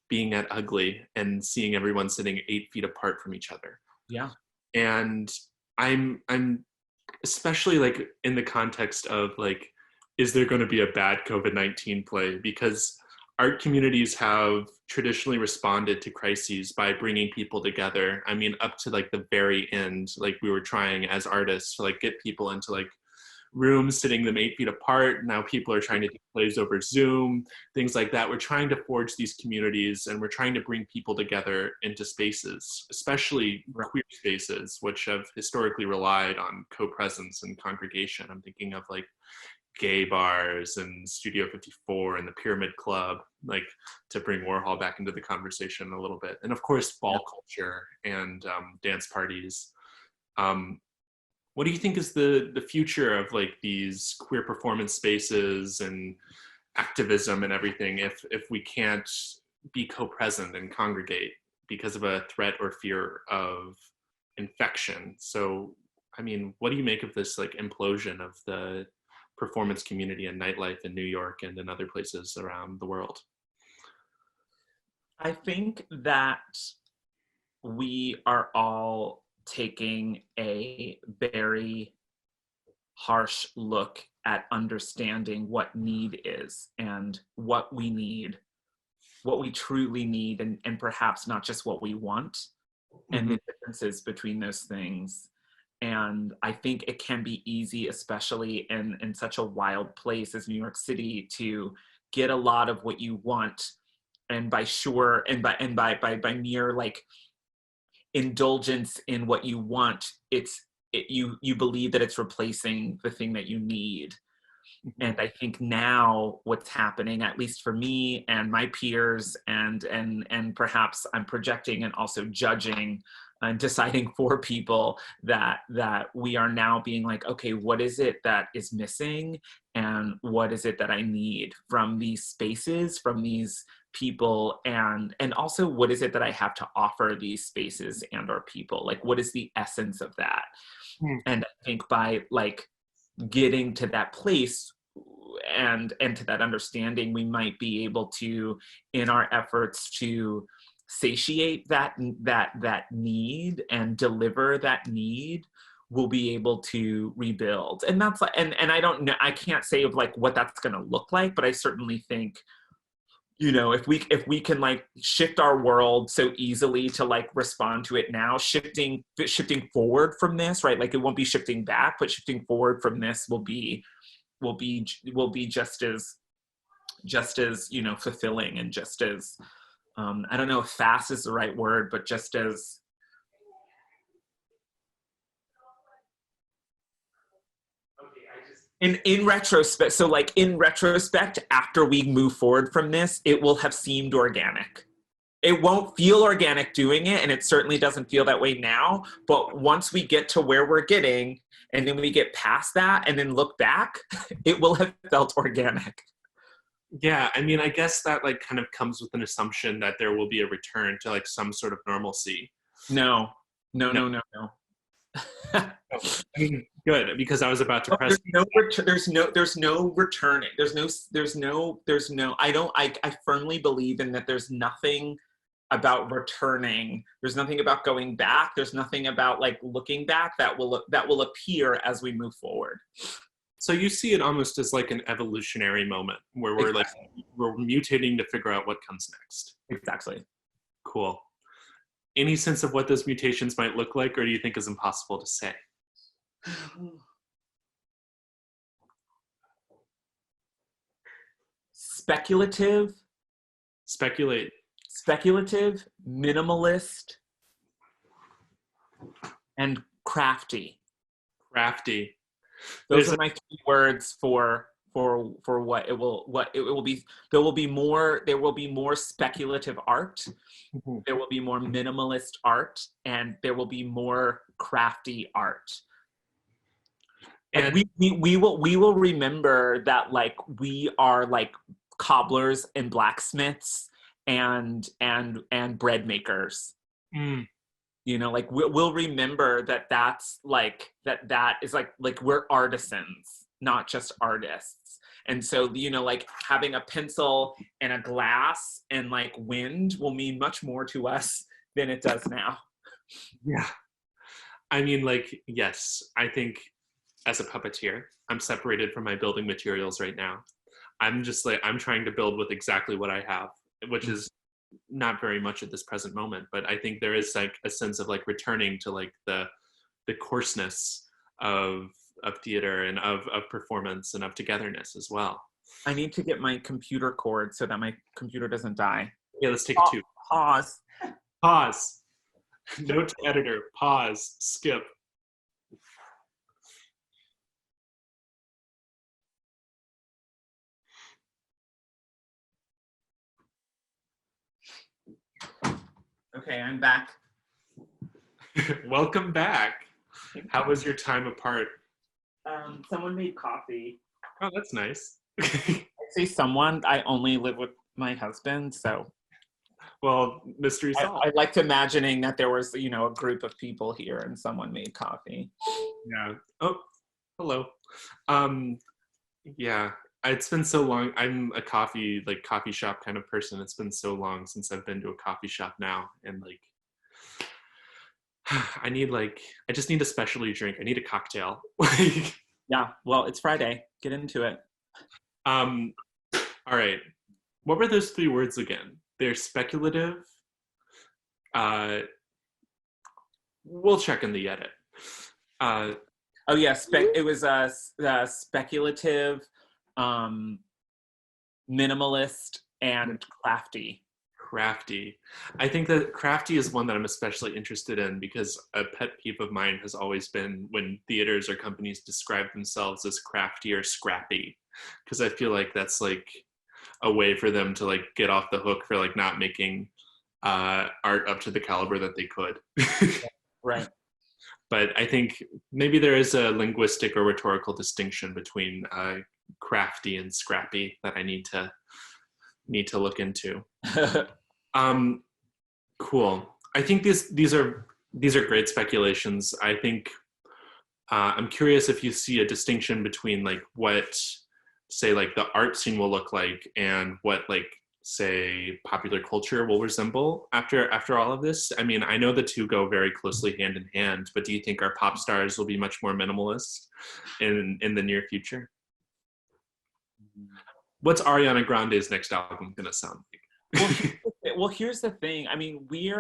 being at Ugly and seeing everyone sitting 8 feet apart from each other. Yeah. And I'm especially like in the context of like, is there going to be a bad COVID-19 play? Because art communities have traditionally responded to crises by bringing people together. I mean, up to like the very end, like we were trying as artists to like get people into like rooms, sitting them 8 feet apart. Now people are trying to do plays over Zoom, things like that. We're trying to forge these communities, and we're trying to bring people together into spaces, especially queer spaces, which have historically relied on co-presence and congregation. I'm thinking of like gay bars and Studio 54 and the Pyramid Club, like to bring Warhol back into the conversation a little bit. And of course, ball culture and dance parties. What do you think is the future of like these queer performance spaces and activism and everything if we can't be co-present and congregate because of a threat or fear of infection? So, I mean, what do you make of this like implosion of the performance community and nightlife in New York and in other places around the world? I think that we are all taking a very harsh look at understanding what need is and what we need, what we truly need, and perhaps not just what we want, and the differences between those things. And I think it can be easy, especially in such a wild place as New York City, to get a lot of what you want, and by mere like indulgence in what you want, you believe that it's replacing the thing that you need. And I think now what's happening, at least for me and my peers, and perhaps I'm projecting and also judging and deciding for people, that we are now being like, okay, what is it that is missing, and what is it that I need from these spaces, from these people, and also what is it that I have to offer these spaces and or people? Like, what is the essence of that? And I think by like getting to that place and to that understanding, we might be able to, in our efforts to satiate that need and deliver that need, we'll be able to rebuild. And that's like, and I don't know, I can't say of like what that's going to look like, but I certainly think, you know, if we can like shift our world so easily to like respond to it now, shifting forward from this, right? Like it won't be shifting back, but shifting forward from this will be just as, you know, fulfilling, and just as, I don't know if fast is the right word, but just as, in retrospect, so like in retrospect, after we move forward from this, it will have seemed organic. It won't feel organic doing it, and it certainly doesn't feel that way now, but once we get to where we're getting, and then we get past that and then look back, it will have felt organic. Yeah, I mean, I guess that like kind of comes with an assumption that there will be a return to like some sort of normalcy. No. I mean, good, because I was about to press. There's no returning. I firmly believe in that. There's nothing about returning. There's nothing about going back. There's nothing about like looking back that will appear as we move forward. So you see it almost as like an evolutionary moment where we're exactly. Like, we're mutating to figure out what comes next. Exactly. Cool. Any sense of what those mutations might look like, or do you think is impossible to say? Speculative, minimalist, and crafty. Those are my 3 words for what it will be. There will be more speculative art. Mm-hmm. There will be more minimalist art, and there will be more crafty art. And we will remember that like we are like cobblers and blacksmiths and bread makers. You know, like we'll remember that's like that is like we're artisans, not just artists. And so, you know, like having a pencil and a glass and like wind will mean much more to us than it does now. Yeah. I mean, like, yes, I think as a puppeteer, I'm separated from my building materials right now. I'm just like, I'm trying to build with exactly what I have, which is not very much at this present moment. But I think there is like a sense of like returning to like the coarseness of theater and of performance and of togetherness as well. I need to get my computer cord so that my computer doesn't die. Yeah, let's take a two. Pause. Pause. Note to editor, pause, skip. Okay, I'm back. Welcome back. How was your time apart? Someone made coffee. Oh, that's nice. I say someone, I only live with my husband, so. Well, mystery solved. I liked imagining that there was, you know, a group of people here and someone made coffee. Yeah. Oh, hello. Yeah, it's been so long. I'm a coffee shop kind of person. It's been so long since I've been to a coffee shop now. And like, I just need a specialty drink. I need a cocktail. Yeah, well, it's Friday. Get into it. All right. What were those three words again? They're speculative. We'll check in the edit. Oh yeah, it was speculative, minimalist, and crafty. Crafty. I think that crafty is one that I'm especially interested in because a pet peeve of mine has always been when theaters or companies describe themselves as crafty or scrappy, because I feel like that's like a way for them to like get off the hook for like not making art up to the caliber that they could. Right. But I think maybe there is a linguistic or rhetorical distinction between crafty and scrappy that I need to look into. Cool. I think these are great speculations. I think I'm curious if you see a distinction between like what, say, like the art scene will look like and what, like, say, popular culture will resemble after all of this. I mean, I know the two go very closely hand in hand, but do you think our pop stars will be much more minimalist in the near future? What's Ariana Grande's next album gonna sound like? Well, here's the thing. I mean, we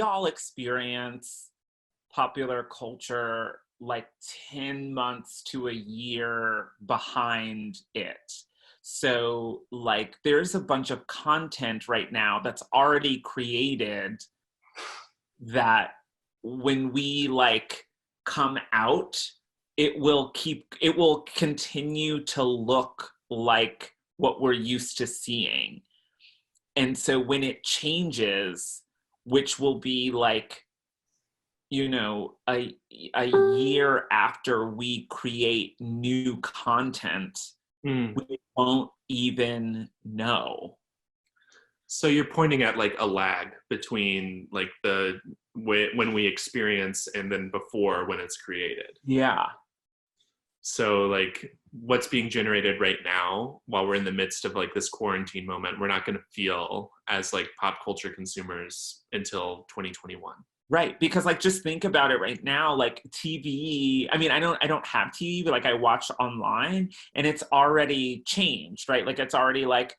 all experience popular culture like 10 months to a year behind it. So like there's a bunch of content right now that's already created that when we like come out, it will continue to look like what we're used to seeing. And so when it changes, which will be like, you know, a year after we create new content, we won't even know. So you're pointing at like a lag between like the when we experience and then before when it's created. Yeah. So like what's being generated right now while we're in the midst of like this quarantine moment, we're not going to feel as like pop culture consumers until 2021. Right, because like just think about it right now, like TV, I mean, I don't have TV, but like I watch online and it's already changed, right? Like it's already like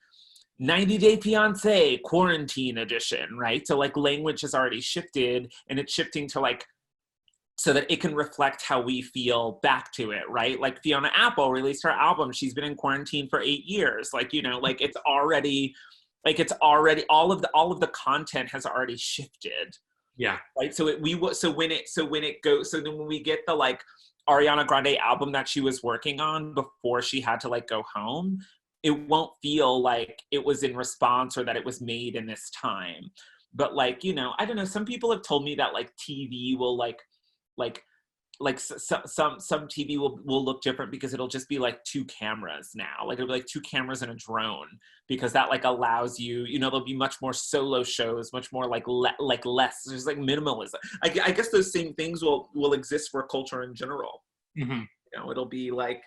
90 Day Fiancé quarantine edition, right? So like language has already shifted and it's shifting to like so that it can reflect how we feel back to it, right? Like Fiona Apple released her album, she's been in quarantine for 8 years. Like, you know, like it's already all of the content has already shifted. Yeah. Right. So when we get the like Ariana Grande album that she was working on before she had to like go home, it won't feel like it was in response or that it was made in this time. But like, you know, I don't know, some people have told me that like TV will some TV will look different because it'll just be like 2 cameras now. Like it'll be like 2 cameras and a drone because that like allows you, you know, there'll be much more solo shows, much more like less, there's like minimalism. I guess those same things will exist for culture in general. Mm-hmm. You know, it'll be like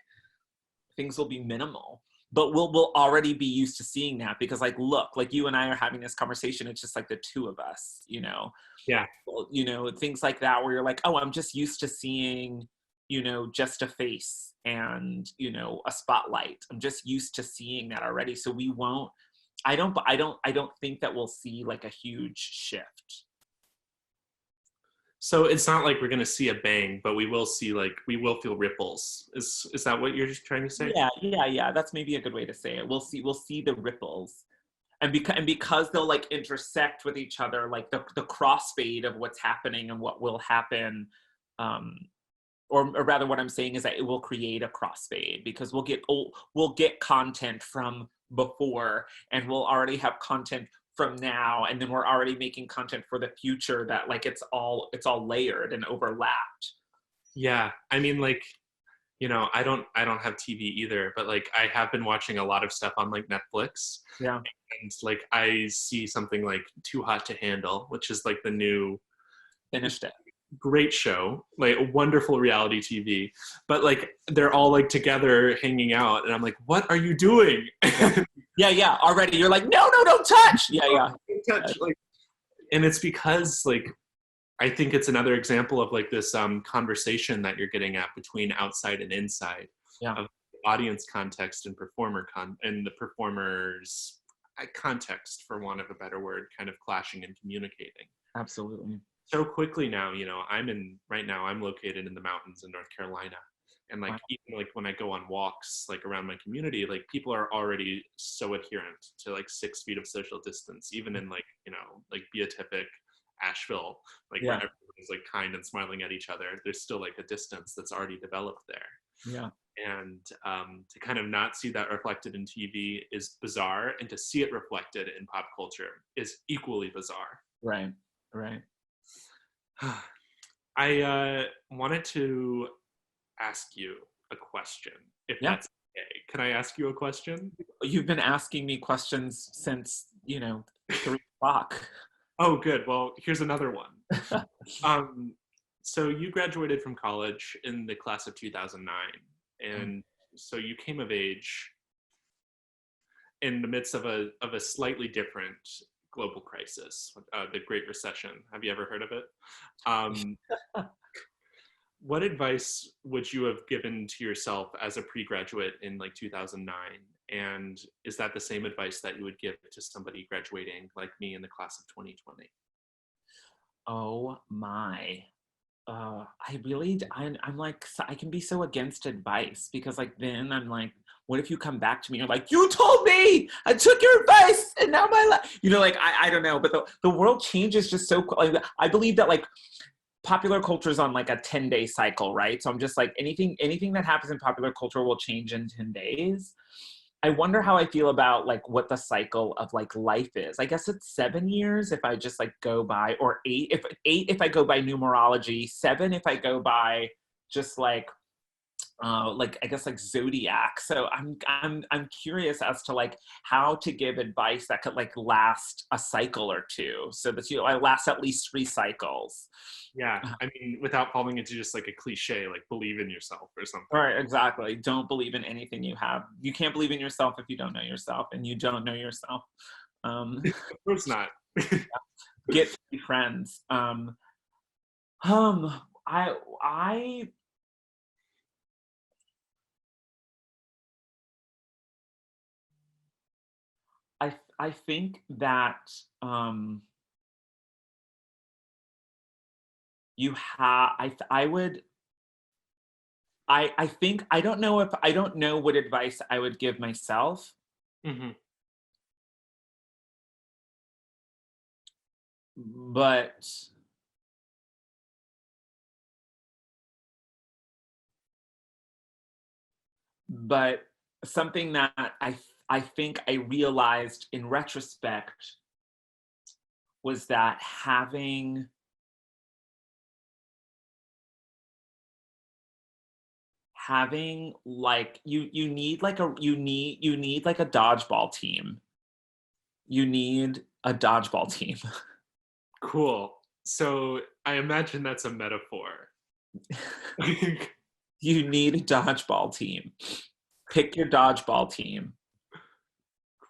things will be minimal. But we'll already be used to seeing that, because like, look, like you and I are having this conversation, it's just like the two of us, you know? Yeah. Well, you know, things like that where you're like, oh, I'm just used to seeing, you know, just a face and, you know, a spotlight. I'm just used to seeing that already. So we won't, I don't think that we'll see like a huge shift. So it's not like we're going to see a bang, but we will feel ripples. Is that what you're just trying to say? Yeah. That's maybe a good way to say it. We'll see the ripples. And because they'll like intersect with each other, like the crossfade of what's happening and what will happen, or rather what I'm saying is that it will create a crossfade, because we'll get content from before, and we'll already have content from now, and then we're already making content for the future that like it's all layered and overlapped. Yeah, I mean, like, you know, I don't have TV either, but like I have been watching a lot of stuff on like Netflix. Yeah. And like I see something like Too Hot to Handle, which is like the new Finished it. great show, like a wonderful reality TV, but like they're all like together hanging out, and I'm like, what are you doing? Yeah. Already you're like, no, don't touch. Yeah. Don't touch. Like, and it's because like I think it's another example of like this conversation that you're getting at between outside and inside, of audience context and and the performer's context, for want of a better word, kind of clashing and communicating. Absolutely. So quickly now, you know, right now I'm located in the mountains in North Carolina. And like, even like when I go on walks, like around my community, like people are already so adherent to like 6 feet of social distance, even in like, you know, like beatific Asheville, like where everyone's like kind and smiling at each other. There's still like a distance that's already developed there. Yeah. And to kind of not see that reflected in TV is bizarre. And to see it reflected in pop culture is equally bizarre. Right. I wanted to ask you a question, if that's okay. Can I ask you a question? You've been asking me questions since, you know, 3 o'clock. Oh, good. Well, here's another one. So you graduated from college in the class of 2009, and so you came of age in the midst of a slightly different global crisis, the Great Recession. Have you ever heard of it? What advice would you have given to yourself as a pre-graduate in like 2009? And is that the same advice that you would give to somebody graduating like me in the class of 2020? Oh my. I'm like, I can be so against advice, because like then I'm like, what if you come back to me, you're like, you told me, I took your advice, and now my life, you know, like, I don't know, but the world changes just so quickly. Like, I believe that like popular culture is on like a 10-day cycle, right? So I'm just like, anything that happens in popular culture will change in 10 days. I wonder how I feel about like what the cycle of like life is. I guess it's 7 years if I just like go by, or 8 if I go by numerology, 7 if I go by just like I guess like zodiac. So I'm curious as to like how to give advice that could like last a cycle or two, so that I last at least 3 cycles. Yeah, I mean, without falling into just like a cliche, like believe in yourself or something. Right, exactly. Don't believe in anything you have. You can't believe in yourself if you don't know yourself, and you don't know yourself. Of course not. Get friends. I think that you have. I think I don't know what advice I would give myself. Mm-hmm. But something that I think I realized in retrospect was that having like you need like a dodgeball team. You need a dodgeball team. Cool. So I imagine that's a metaphor. You need a dodgeball team. Pick your dodgeball team.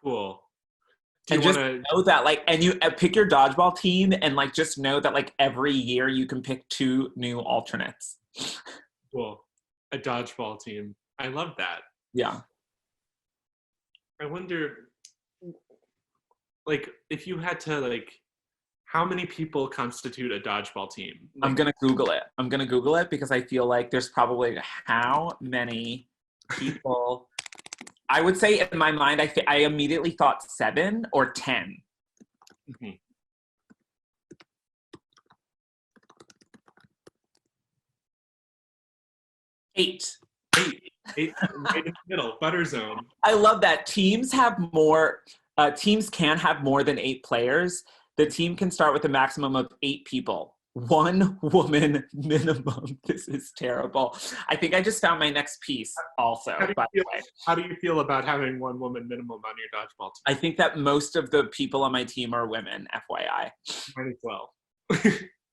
Cool. Do And you just know that, like, and you pick your dodgeball team, and like, just know that, like, every year you can pick 2 new alternates. Cool. A dodgeball team. I love that. Yeah. I wonder, like, if you had to, like, how many people constitute a dodgeball team? Like, I'm gonna Google it. I'm gonna Google it because I feel like there's probably how many people. I would say in my mind, I immediately thought 7 or 10. mhm. 8. 8, right in the middle, butter zone. I love that. Teams can have more than 8 players. The team can start with a maximum of 8 people. 1 woman minimum. This is terrible. I think I just found my next piece also, by the way. How do you feel about having 1 woman minimum on your dodgeball team? I think that most of the people on my team are women, FYI. Mine as well.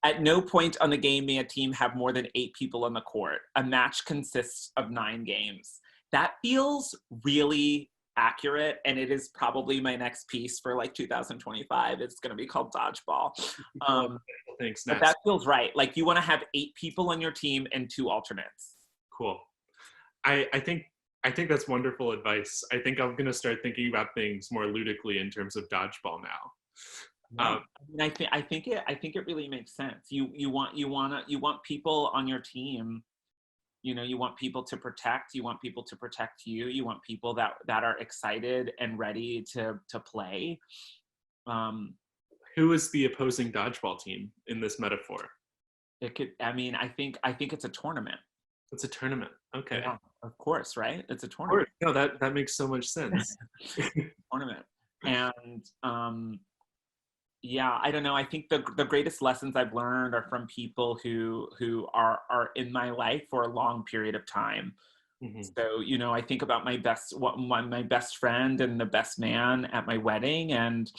At no point on the game may a team have more than 8 people on the court. A match consists of 9 games. That feels really accurate, and it is probably my next piece for like 2025. It's going to be called Dodgeball. Thanks. But that feels right. Like, you want to have 8 people on your team and 2 alternates. Cool. I think that's wonderful advice. I think I'm going to start thinking about things more ludically in terms of dodgeball now. I mean, I think it really makes sense. You want people on your team. You know, you want people to protect. You want people to protect you. You want people that are excited and ready to play. Who is the opposing dodgeball team in this metaphor? It could. I mean, I think it's a tournament. It's a tournament. Okay. Yeah, of course, right? It's a tournament. No, that makes so much sense. Tournament. And yeah, I don't know. I think the greatest lessons I've learned are from people who are in my life for a long period of time. Mm-hmm. So, you know, I think about my best friend and the best man at my wedding, and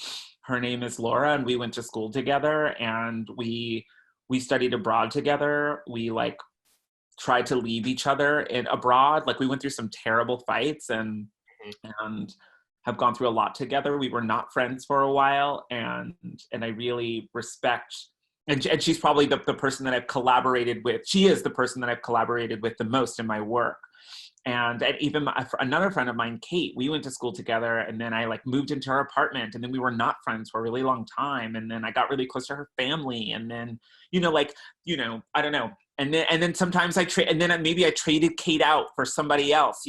her name is Laura, and we went to school together, and we studied abroad together. We like tried to leave each other abroad. Like, we went through some terrible fights and have gone through a lot together. We were not friends for a while, and I really respect, and she's probably the person that I've collaborated with. She is the person that I've collaborated with the most in my work. And even another friend of mine, Kate, we went to school together, and then I like moved into her apartment, and then we were not friends for a really long time. And then I got really close to her family, and then, I don't know. And then sometimes and then maybe I traded Kate out for somebody else,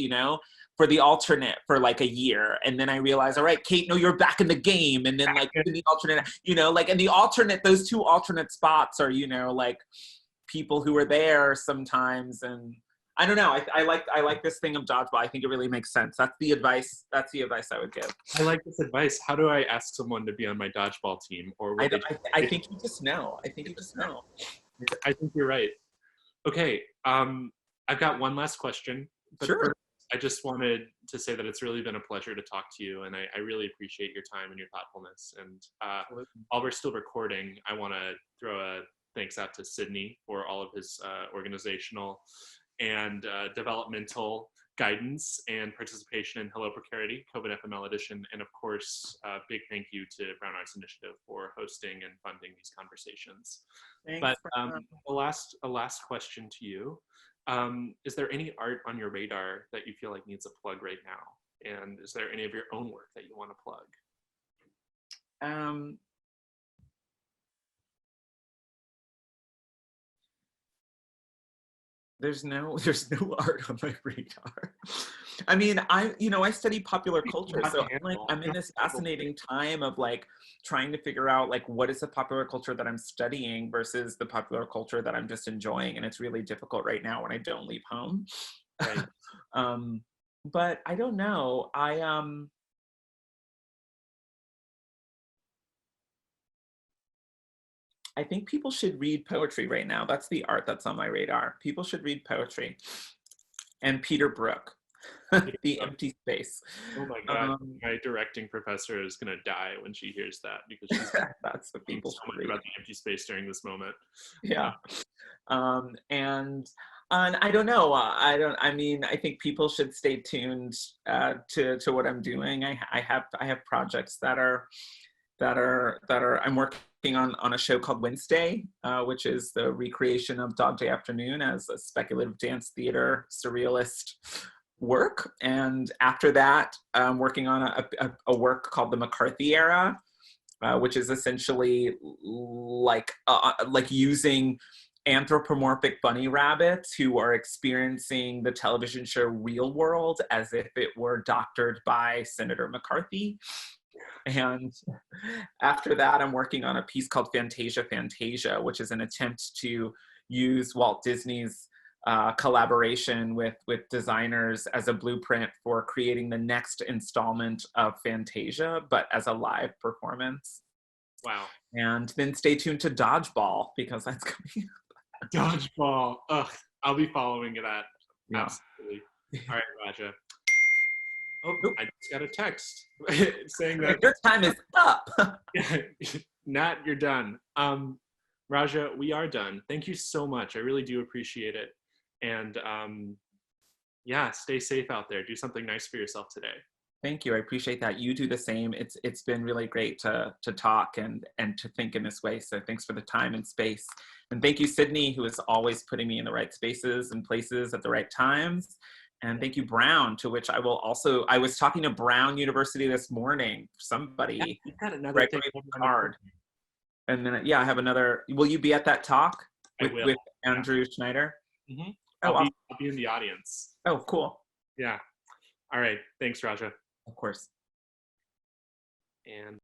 for the alternate for like a year. And then I realized, all right, Kate, no, you're back in the game. And then like in the alternate, and the alternate, those 2 alternate spots are, like people who are there sometimes. And I don't know. I like this thing of dodgeball. I think it really makes sense. That's the advice I would give. I like this advice. How do I ask someone to be on my dodgeball team? Or I think you just know. I think you just know. I think you're right. Okay. I've got one last question. Sure. First, I just wanted to say that it's really been a pleasure to talk to you, and I really appreciate your time and your thoughtfulness. And while we're still recording, I want to throw a thanks out to Sydney for all of his organizational and developmental guidance and participation in Hello Precarity, COVID-FML Edition, and of course, big thank you to Brown Arts Initiative for hosting and funding these conversations. Thanks. But a last question to you. Is there any art on your radar that you feel like needs a plug right now? And is there any of your own work that you want to plug? There's no art on my radar. I mean, I study popular culture, so I'm in this fascinating time of like trying to figure out like what is the popular culture that I'm studying versus the popular culture that I'm just enjoying, and it's really difficult right now when I don't leave home. Right. But I don't know. I think people should read poetry right now. That's the art that's on my radar. People should read poetry. And Peter Brook, The Empty Space. Oh my God, my directing professor is going to die when she hears that, because she's that's what people so much about The Empty Space during this moment. Yeah. And And I don't know. I mean, I think people should stay tuned to what I'm doing. I have projects that are I'm working on a show called Wednesday, which is the recreation of Dog Day Afternoon as a speculative dance theater surrealist work. And after that, I'm working on a work called the McCarthy Era, which is essentially like using anthropomorphic bunny rabbits who are experiencing the television show Real World as if it were doctored by Senator McCarthy. And after that, I'm working on a piece called Fantasia, which is an attempt to use Walt Disney's collaboration with designers as a blueprint for creating the next installment of Fantasia, but as a live performance. Wow. And then stay tuned to Dodgeball, because that's coming. Dodgeball. Ugh, I'll be following that. Yeah. Absolutely. All right, Raja. Oh, I just got a text saying that your time is up. Nat, you're done. Raja, we are done. Thank you so much. I really do appreciate it. And yeah, stay safe out there. Do something nice for yourself today. Thank you. I appreciate that. You do the same. It's been really great to talk and to think in this way. So thanks for the time and space. And thank you, Sydney, who is always putting me in the right spaces and places at the right times. And thank you, Brown, to which I was talking to Brown University this morning, somebody. Yeah, you've got another thing card. And then, yeah, I have another. Will you be at that talk with Andrew Schneider? Mm-hmm. Oh, I'll be in the audience. Oh, cool. Yeah. All right. Thanks, Raja. Of course. And